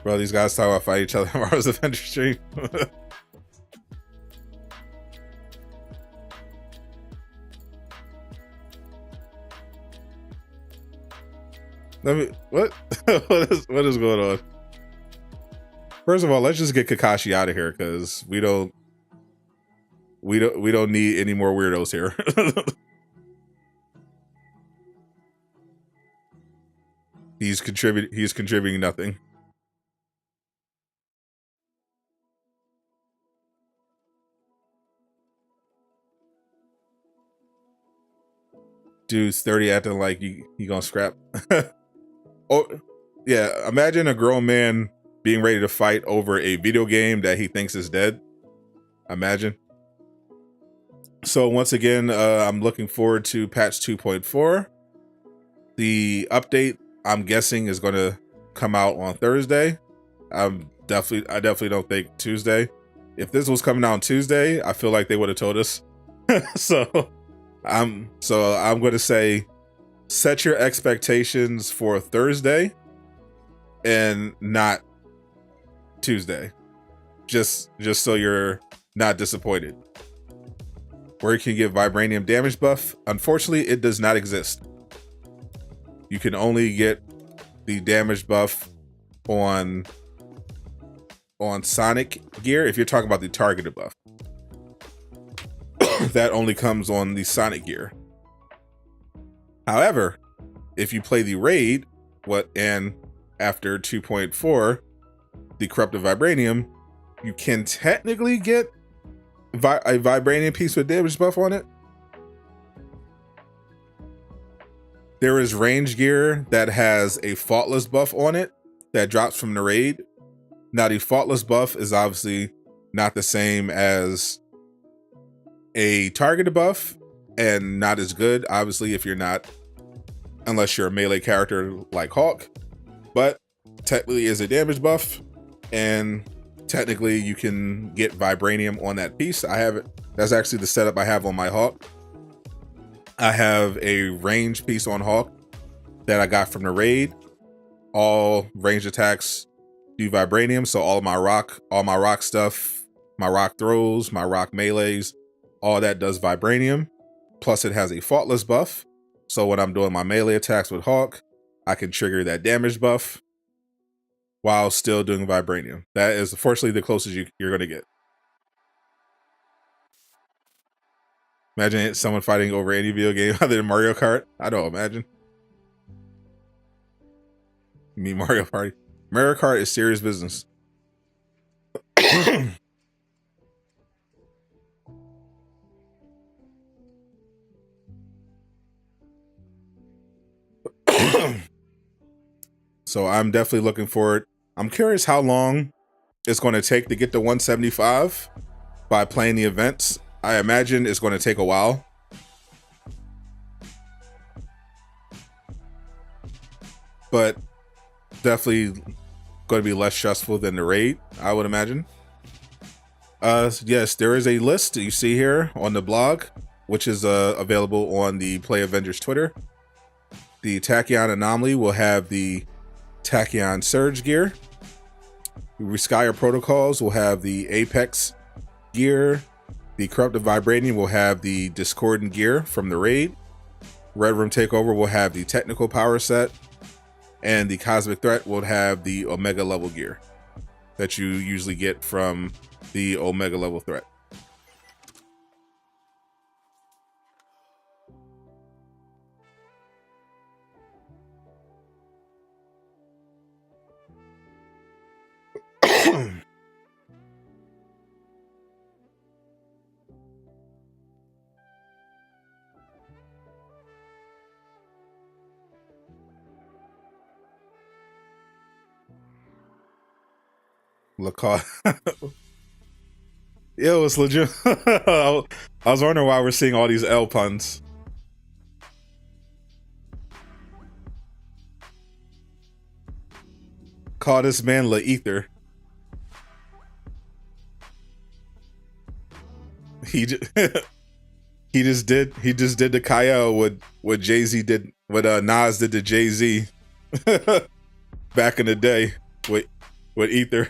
Bro, these guys talk about fighting each other in Marvel's Avengers stream. What? what is going on? First of all, let's just get Kakashi out of here because we don't need any more weirdos here. He's contributing nothing. Dude's 30 acting like you gonna scrap. Oh yeah, imagine a grown man being ready to fight over a video game that he thinks is dead. Imagine. So once again, I'm looking forward to patch 2.4. The update, I'm guessing, is going to come out on Thursday. I definitely don't think Tuesday. If this was coming out on Tuesday, I feel like they would have told us. So I'm going to say set your expectations for Thursday and not Tuesday. Just so you're not disappointed. Where you can get vibranium damage buff, unfortunately it does not exist. You can only get the damage buff on Sonic gear if you're talking about the targeted buff. That only comes on the Sonic gear. However, if you play the raid, and after 2.4, the corrupted vibranium, you can technically get a vibranium piece with damage buff on it. There is range gear that has a faultless buff on it that drops from the raid. Now the faultless buff is obviously not the same as a targeted buff and not as good, obviously, if you're not, unless you're a melee character like Hawk, but technically is a damage buff, and technically you can get vibranium on that piece. I have it. That's actually the setup I have on my Hawk. I have a range piece on Hawk that I got from the raid. All range attacks do vibranium, so all my rock stuff, my rock throws, my rock melees, all that does vibranium. Plus it has a faultless buff, so when I'm doing my melee attacks with Hawk, I can trigger that damage buff while still doing vibranium. That is unfortunately the closest you're going to get. Imagine someone fighting over any video game other than Mario Kart. I don't imagine. You mean Mario Party? Mario Kart is serious business. So I'm definitely looking forward. I'm curious how long it's going to take to get to 175 by playing the events. I imagine it's going to take a while. But definitely going to be less stressful than the raid, I would imagine. Yes, there is a list you see here on the blog, which is available on the Play Avengers Twitter. The Tachyon Anomaly will have the Tachyon Surge gear. Reskyre Protocols will have the Apex gear. The Corrupted Vibranium will have the Discordant gear from the raid. Red Room Takeover will have the Technical Power set. And the Cosmic Threat will have the Omega level gear that you usually get from the Omega level threat. Lacoste. Yo, it's legit. I was wondering why we're seeing all these L puns. Call this man La Ether. He just did the Kyle what Jay-Z did, what Nas did to Jay-Z back in the day with Ether.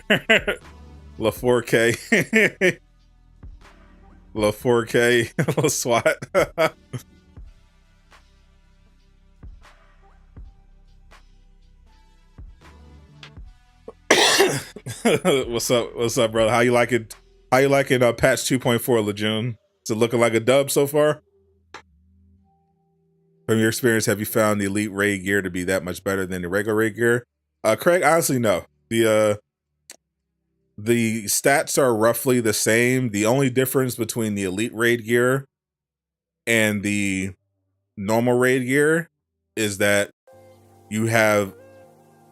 La 4K. La 4K. La SWAT. What's up, brother? How you liking patch 2.4, Laajune? Is it looking like a dub so far? From your experience, have you found the elite raid gear to be that much better than the regular raid gear? Craig, honestly, no. The stats are roughly the same. The only difference between the elite raid gear and the normal raid gear is that you have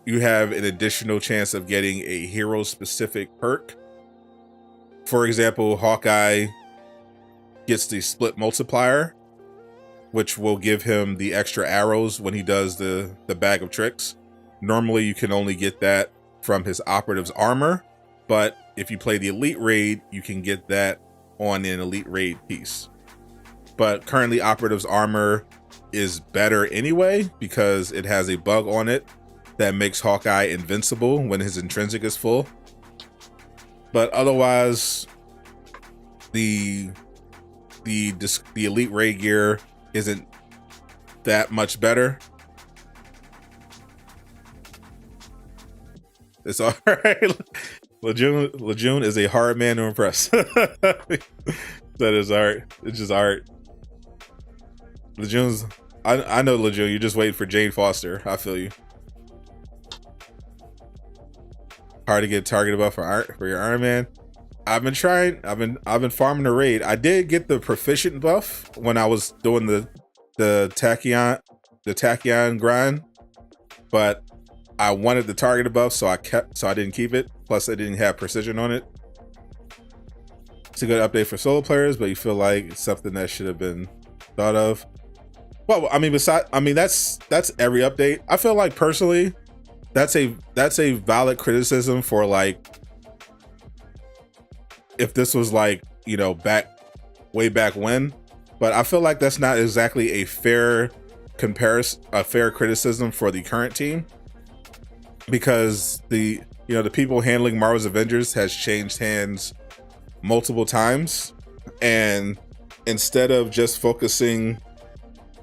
an additional chance of getting a hero specific perk. For example, Hawkeye gets the split multiplier, which will give him the extra arrows when he does the bag of tricks. Normally you can only get that from his operative's armor, but if you play the elite raid, you can get that on an elite raid piece. But currently operative's armor is better anyway because it has a bug on it that makes Hawkeye invincible when his intrinsic is full. But otherwise, the elite raid gear isn't that much better. It's all right. Laajune is a hard man to impress. That is art. It's just art. Laajune's. I know Laajune. You're just waiting for Jane Foster. I feel you. Hard to get targeted buff for your Iron Man. I've been trying. I've been farming the raid. I did get the proficient buff when I was doing the Tachyon the Tachyon grind, but I wanted the target buff, so I didn't keep it. Plus, I didn't have precision on it. It's a good update for solo players, but you feel like it's something that should have been thought of. Well, I mean, that's every update. I feel like personally, that's a valid criticism for like if this was like, you know, way back when. But I feel like that's not exactly a fair criticism for the current team, because the people handling Marvel's Avengers has changed hands multiple times, and instead of just focusing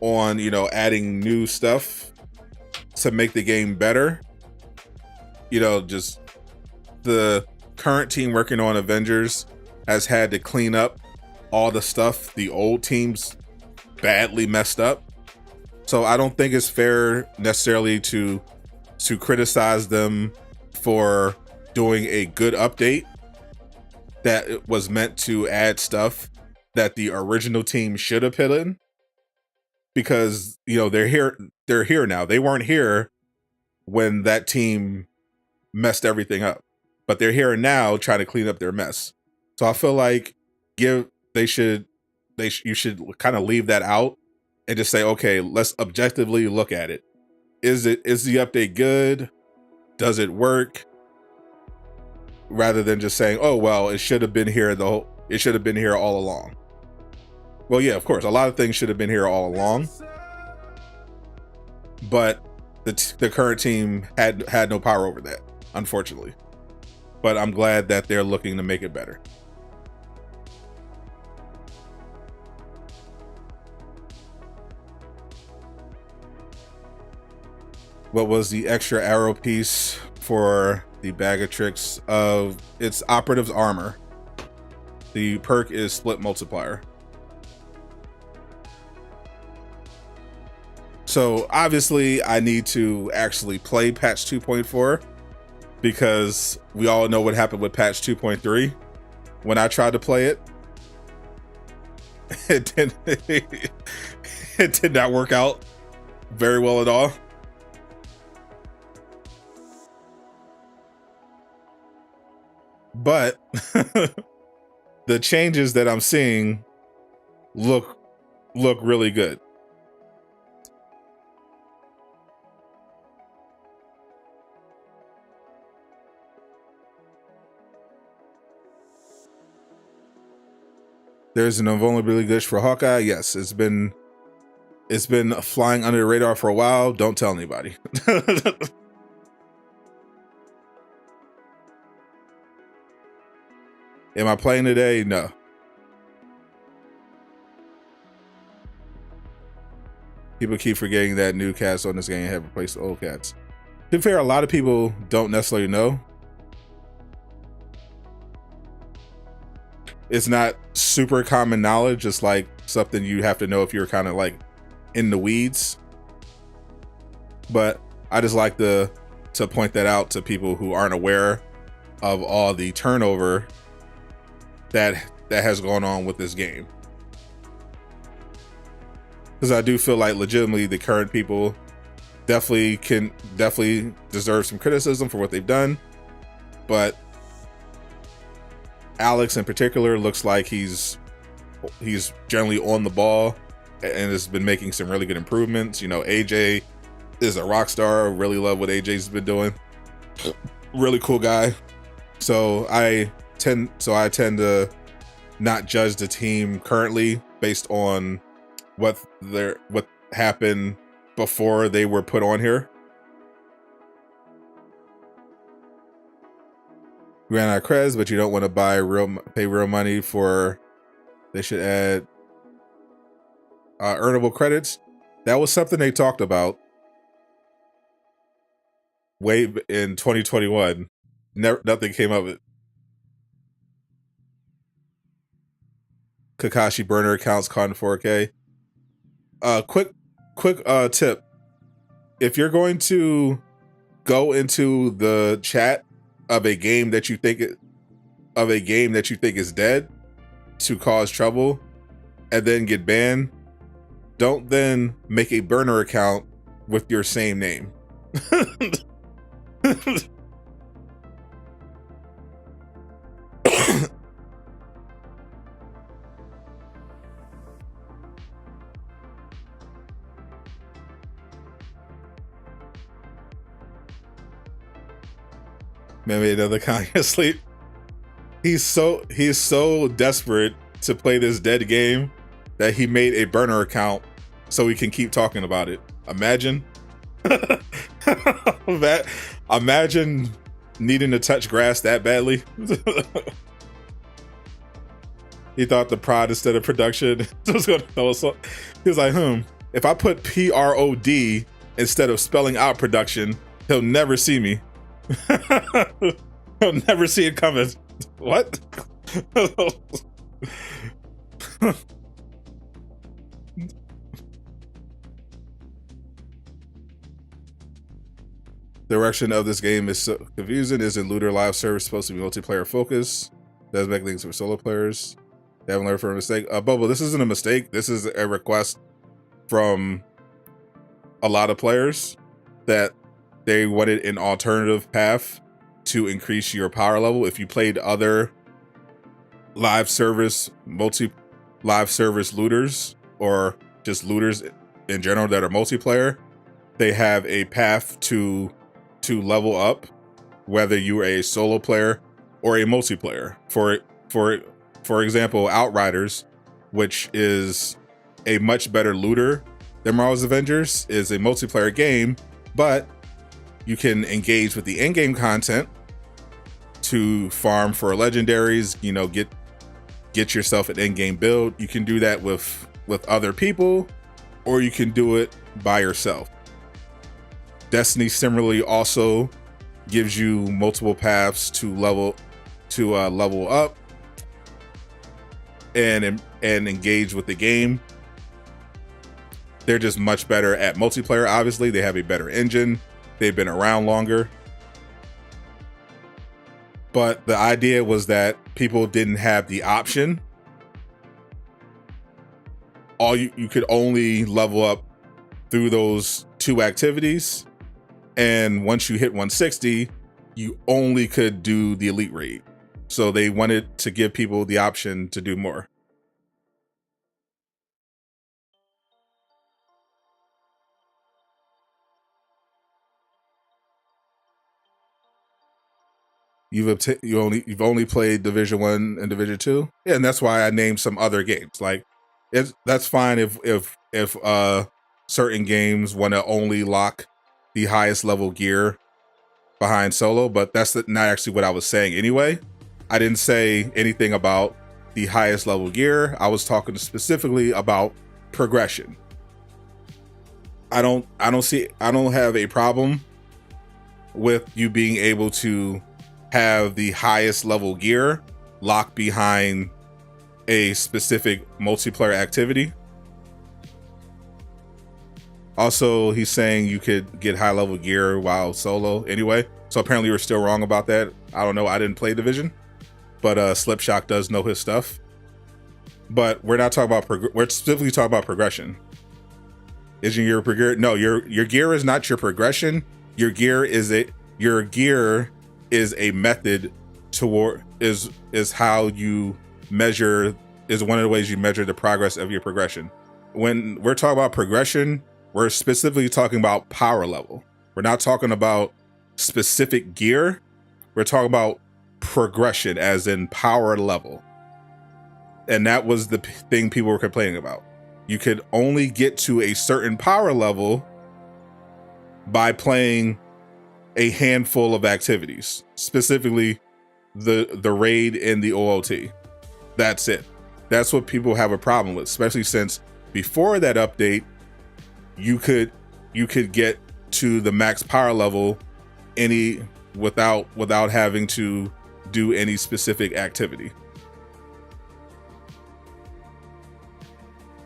on, you know, adding new stuff to make the game better, you know, just the current team working on Avengers has had to clean up all the stuff the old teams badly messed up. So I don't think it's fair necessarily to criticize them for doing a good update that it was meant to add stuff that the original team should have put in, because, you know, they're here now. They weren't here when that team messed everything up, but they're here now trying to clean up their mess. So I feel like you should kind of leave that out and just say, okay, let's objectively look at it. Is the update good? Does it work? Rather than just saying, oh well, it should have been here all along. Well, yeah, of course, a lot of things should have been here all along, but the current team had no power over that, unfortunately. But I'm glad that they're looking to make it better. What was the extra arrow piece for the bag of tricks of its operative's armor? The perk is split multiplier. So obviously I need to actually play patch 2.4, because we all know what happened with patch 2.3 when I tried to play it. It did not work out very well at all. But the changes that I'm seeing look really good. There's an invulnerability glitch for Hawkeye. Yes, it's been flying under the radar for a while. Don't tell anybody. Am I playing today? No. People keep forgetting that new cats on this game have replaced the old cats. To be fair, a lot of people don't necessarily know. It's not super common knowledge. It's like something you have to know if you're kind of like in the weeds. But I just like to point that out to people who aren't aware of all the turnover that has gone on with this game. Because I do feel like legitimately the current people definitely deserve some criticism for what they've done. But Alex in particular looks like he's generally on the ball and has been making some really good improvements. You know, AJ is a rock star. Really love what AJ's been doing. Really cool guy. So I tend to not judge the team currently based on what happened before they were put on here. We ran out of creds, but you don't want to pay real money for. They should add earnable credits. That was something they talked about way in 2021. Nothing came of it. Kakashi burner accounts caught in 4K. Quick tip. If you're going to go into the chat of a game that you think is dead to cause trouble and then get banned, don't then make a burner account with your same name. Maybe another Kanye sleep. He's so desperate to play this dead game that he made a burner account so he can keep talking about it. Imagine. Imagine needing to touch grass that badly. He thought the prod instead of production was going to know. So he was like, if I put PROD instead of spelling out production, he'll never see me. He'll never see it coming. What? Direction of this game is so confusing. Isn't looter live service supposed to be multiplayer focused? Does make things for solo players. They haven't learned from a mistake. Bobo, this isn't a mistake. This is a request from a lot of players that they wanted an alternative path to increase your power level. If you played other live service looters, or just looters in general that are multiplayer, they have a path to level up, whether you are a solo player or a multiplayer. For example, Outriders, which is a much better looter than Marvel's Avengers, is a multiplayer game, but you can engage with the in-game content to farm for legendaries, you know, get yourself an in-game build. You can do that with other people, or you can do it by yourself. Destiny similarly also gives you multiple paths to level up and engage with the game. They're just much better at multiplayer. Obviously, they have a better engine. They've been around longer. But the idea was that people didn't have the option. You could only level up through those two activities. And once you hit 160, you only could do the elite raid. So they wanted to give people the option to do more. You've only played Division 1 and Division 2? Yeah, and that's why I named some other games. Like, that's fine if certain games want to only lock the highest level gear behind solo, but that's not actually what I was saying anyway. I didn't say anything about the highest level gear. I was talking specifically about progression. I don't have a problem with you being able to have the highest level gear locked behind a specific multiplayer activity. Also, he's saying you could get high level gear while solo anyway. So apparently you're still wrong about that. I don't know. I didn't play Division, but Slipshock does know his stuff. But we're not talking about we're specifically talking about progression. Isn't your gear? No, your gear is not your progression. Your gear is a method toward is how you measure, is one of the ways you measure the progress of your progression. When we're talking about progression, we're specifically talking about power level. We're not talking about specific gear. We're talking about progression as in power level. And that was the thing people were complaining about. You could only get to a certain power level by playing a handful of activities, specifically the raid and the OOT. That's it. That's what people have a problem with, especially since before that update, you could get to the max power level without having to do any specific activity.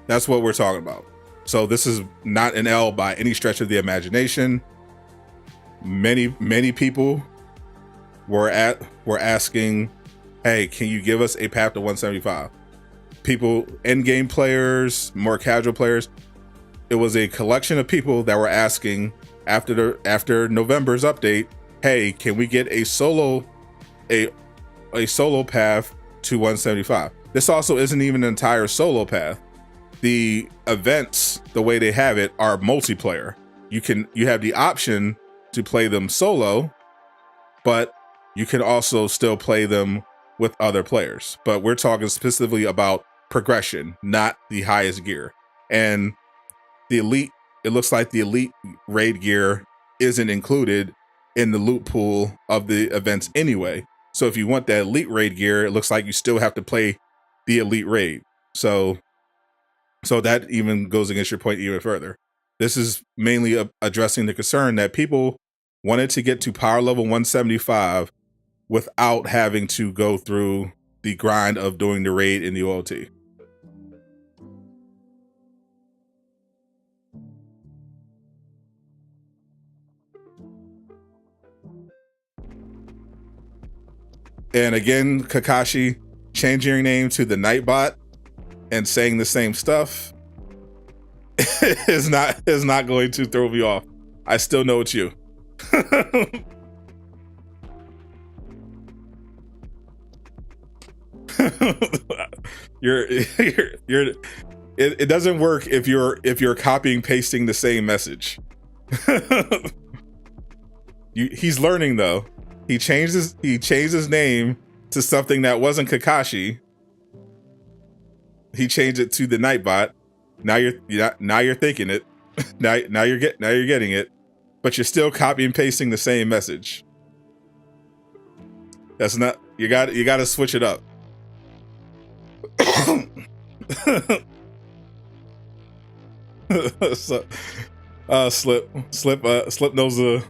That's what we're talking about. So this is not an L by any stretch of the imagination. Many people were asking, hey, can you give us a path to 175? People, end game players, more casual players, it was a collection of people that were asking after November's update, hey, can we get a solo path to 175? This also isn't even an entire solo path. The events, the way they have it, are multiplayer. You have the option to play them solo, but you can also still play them with other players. But we're talking specifically about progression, not the highest gear. And the elite, it looks like the elite raid gear isn't included in the loot pool of the events anyway. So if you want that elite raid gear, it looks like you still have to play the elite raid. So that even goes against your point even further. This is mainly addressing the concern that people wanted to get to power level 175 without having to go through the grind of doing the raid in the OLT. And again, Kakashi changing your name to the Nightbot and saying the same stuff is not going to throw me off. I still know it's you. It doesn't work if you're copying pasting the same message. He's learning though. He changed his name to something that wasn't Kakashi. He changed it to the Nightbot. Now you're thinking it. now you're getting it, but you're still copy and pasting the same message. That's not, you got to switch it up. So, Slip knows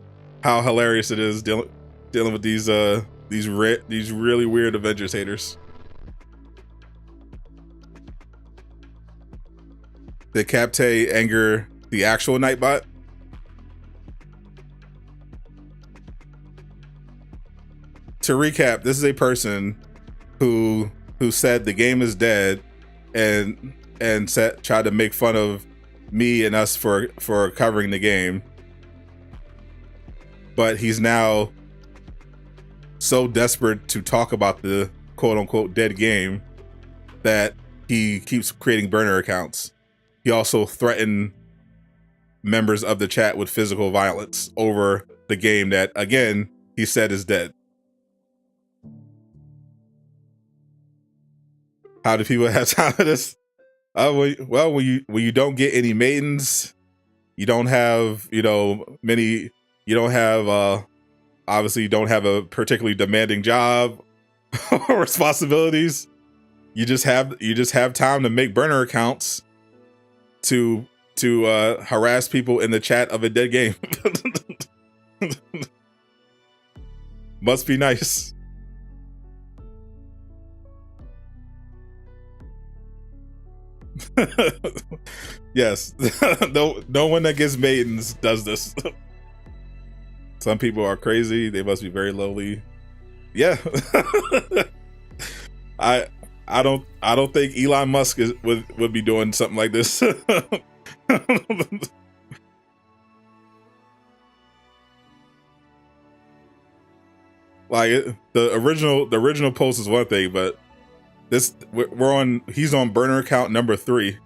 how hilarious it is dealing with these really weird Avengers haters. Did Capte anger the actual Nightbot? To recap, this is a person who said the game is dead and tried to make fun of me and us for covering the game. But he's now so desperate to talk about the quote unquote dead game that he keeps creating burner accounts. He also threatened members of the chat with physical violence over the game that, again, he said is dead. How do people have time for this? Well, when you don't get any maidens, you don't have, many, you don't have, obviously you don't have a particularly demanding job or responsibilities. You just have time to make burner accounts to harass people in the chat of a dead game. Must be nice. Yes. No one that gets maidens does this. Some people are crazy. They must be very lowly. Yeah. I don't think Elon Musk would be doing something like this. Like the original post is one thing, but he's on burner account number 3.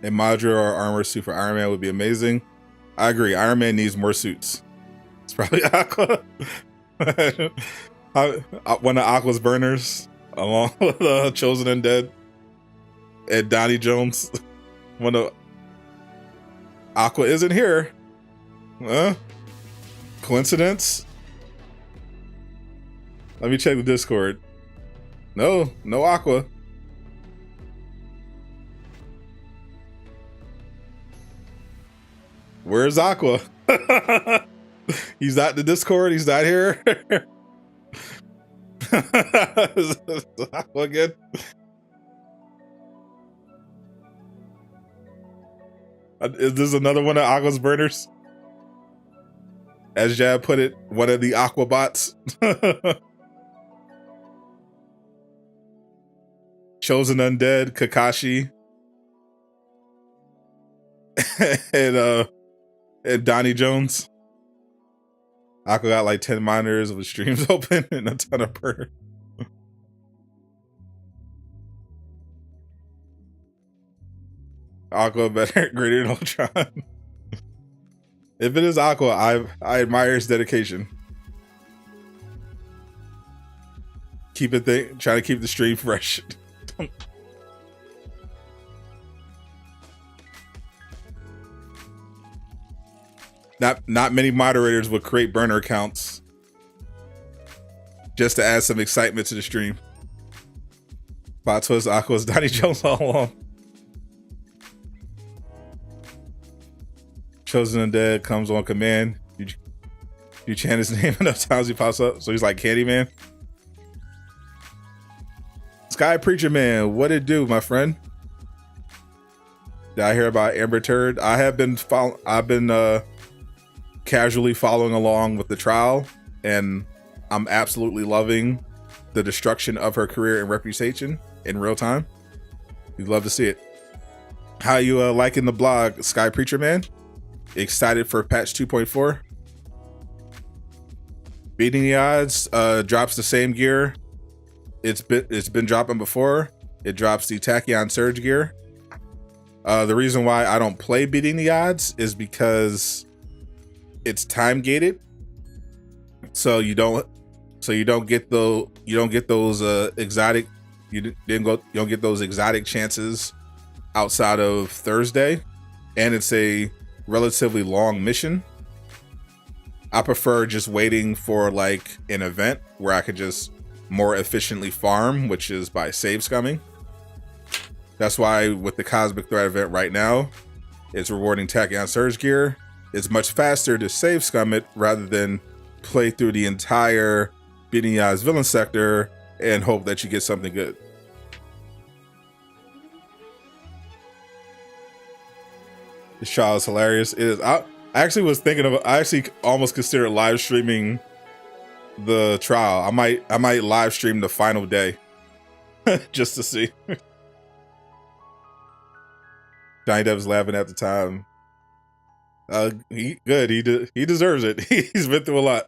A modular or armor suit for Iron Man would be amazing. I agree. Iron Man needs more suits. It's probably Aqua. One of Aqua's burners, along with Chosen Undead and Donnie Jones. One of Aqua isn't here. Huh? Coincidence? Let me check the Discord. No Aqua. Where's Aqua? He's not in the Discord. He's not here. Aqua again. Is this another one of Aqua's burners? as Jab put it, one of the Aquabots. Chosen Undead, Kakashi, and Donnie Jones. Aqua got like 10 monitors with streams open and a ton of burner. Aqua better, greater than Ultron. If it is Aqua, I admire his dedication. Keep it try to keep the stream fresh. Not many moderators would create burner accounts just to add some excitement to the stream. Bots was Aqua's Donnie Jones all along. Chosen Undead comes on command. You chant his name enough times he pops up, so he's like Candyman. Sky Preacher Man, what it do, my friend? Did I hear about Amber Turd? I have been casually following along with the trial, and I'm absolutely loving the destruction of her career and reputation in real time. We'd love to see it. How you liking the blog, Sky Preacher Man? Excited for patch 2.4? Beating the Odds drops the same gear it's been dropping before. It drops the Tachyon Surge gear. The reason why I don't play Beating the Odds is because it's time gated, so you don't get those exotic chances outside of Thursday, and it's a relatively long mission. I prefer just waiting for like an event where I could just more efficiently farm, which is by save scumming. That's why with the Cosmic Threat event right now, it's rewarding Tachyon Surge gear. It's much faster to save scum it rather than play through the entire Beating the Odds villain sector and hope that you get something good. This trial is hilarious. It is. I actually was thinking of. I actually almost considered live streaming the trial. I might live stream the final day just to see. Johnny Depp was laughing at the time. He deserves it. He's been through a lot.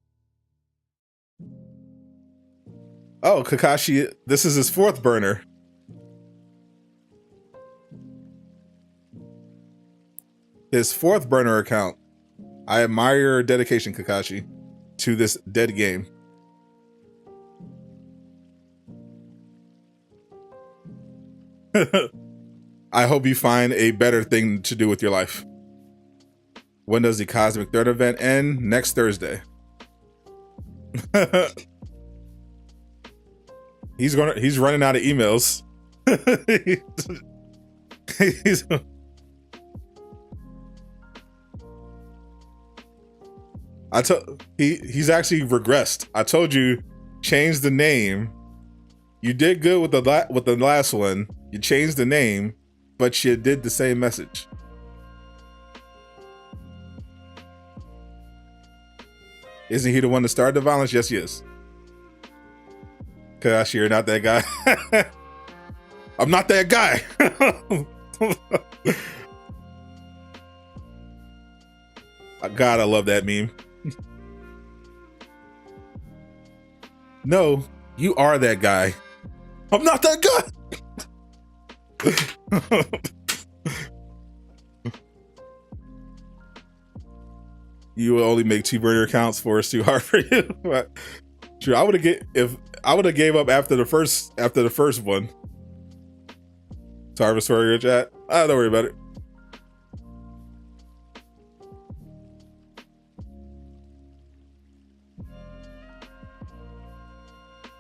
Oh, Kakashi, this is his 4th burner. His 4th burner account. I admire your dedication, Kakashi, to this dead game. I hope you find a better thing to do with your life. When does the Cosmic Threat event end? Next Thursday. He's running out of emails. He's actually regressed. I told you, change the name. You did good with the last one. You changed the name, but you did the same message. Isn't he the one that started the violence? Yes, he is. Gosh, you're not that guy. I'm not that guy. God, I love that meme. No, you are that guy. I'm not that guy. You will only make 2 burner accounts for it's too hard for you. True, I would have gave up after the first one. Sorry for your chat. Don't worry about it.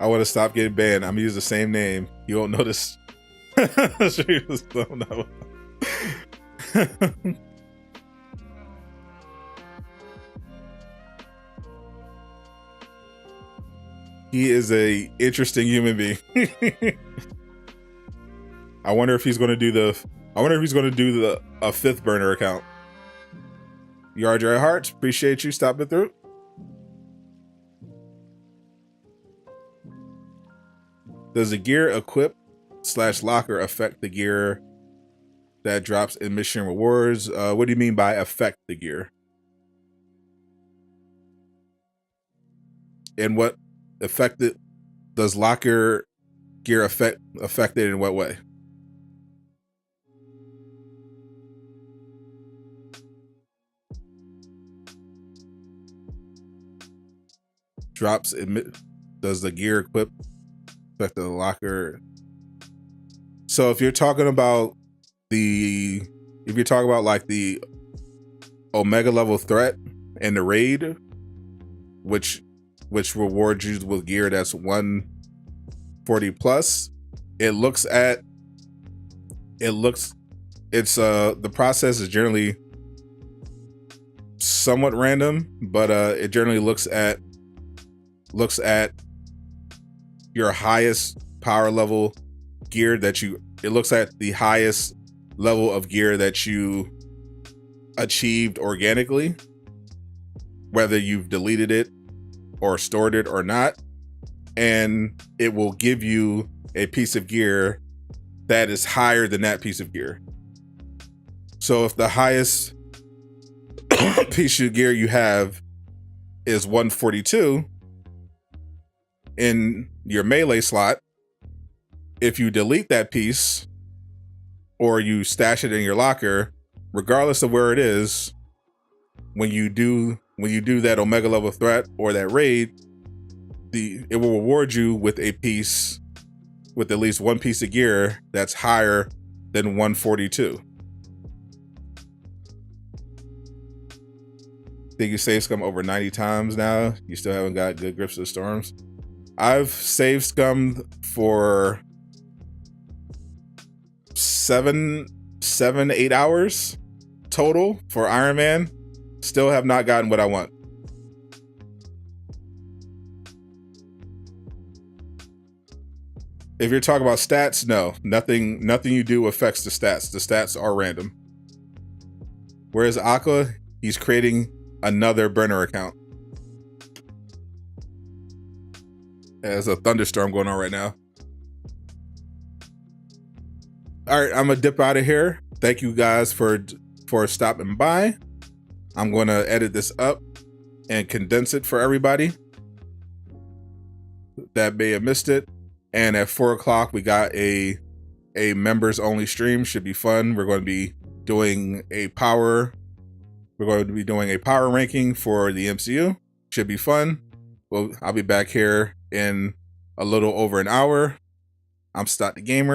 I want to stop getting banned. I'm using the same name. You won't notice. He is a interesting human being. I wonder if he's going to do a 5th burner account. RJ Hearts, appreciate you stopping through. Does the gear equip / locker affect the gear that drops in mission rewards? What do you mean by affect the gear? And what affected does locker gear affect it in what way? Drops emit. Does the gear equip affect the locker? So if you're talking about like the Omega level threat and the raid, which rewards you with gear that's 140 plus, the process is generally somewhat random, but it generally looks at your highest power level gear it looks at the highest level of gear that you achieved organically, whether you've deleted it or stored it or not, and it will give you a piece of gear that is higher than that piece of gear. So if the highest piece of gear you have is 142 in your melee slot, if you delete that piece or you stash it in your locker, regardless of where it is, when you do that Omega level threat or that raid, it will reward you with at least one piece of gear that's higher than 142. Think you save scum over 90 times now? You still haven't got good grips of the storms? I've saved scum for 8 hours total for Iron Man. Still have not gotten what I want. If you're talking about stats, no. Nothing you do affects the stats. The stats are random. Whereas Aqua, he's creating another burner account. There's a thunderstorm going on right now. All right, I'm gonna dip out of here. Thank you guys for stopping by. I'm gonna edit this up and condense it for everybody that may have missed it. And at 4 o'clock, we got a members only stream. Should be fun. We're going to be doing a power ranking for the MCU. Should be fun. Well, I'll be back here in a little over an hour. I'm Sadot the Gamer.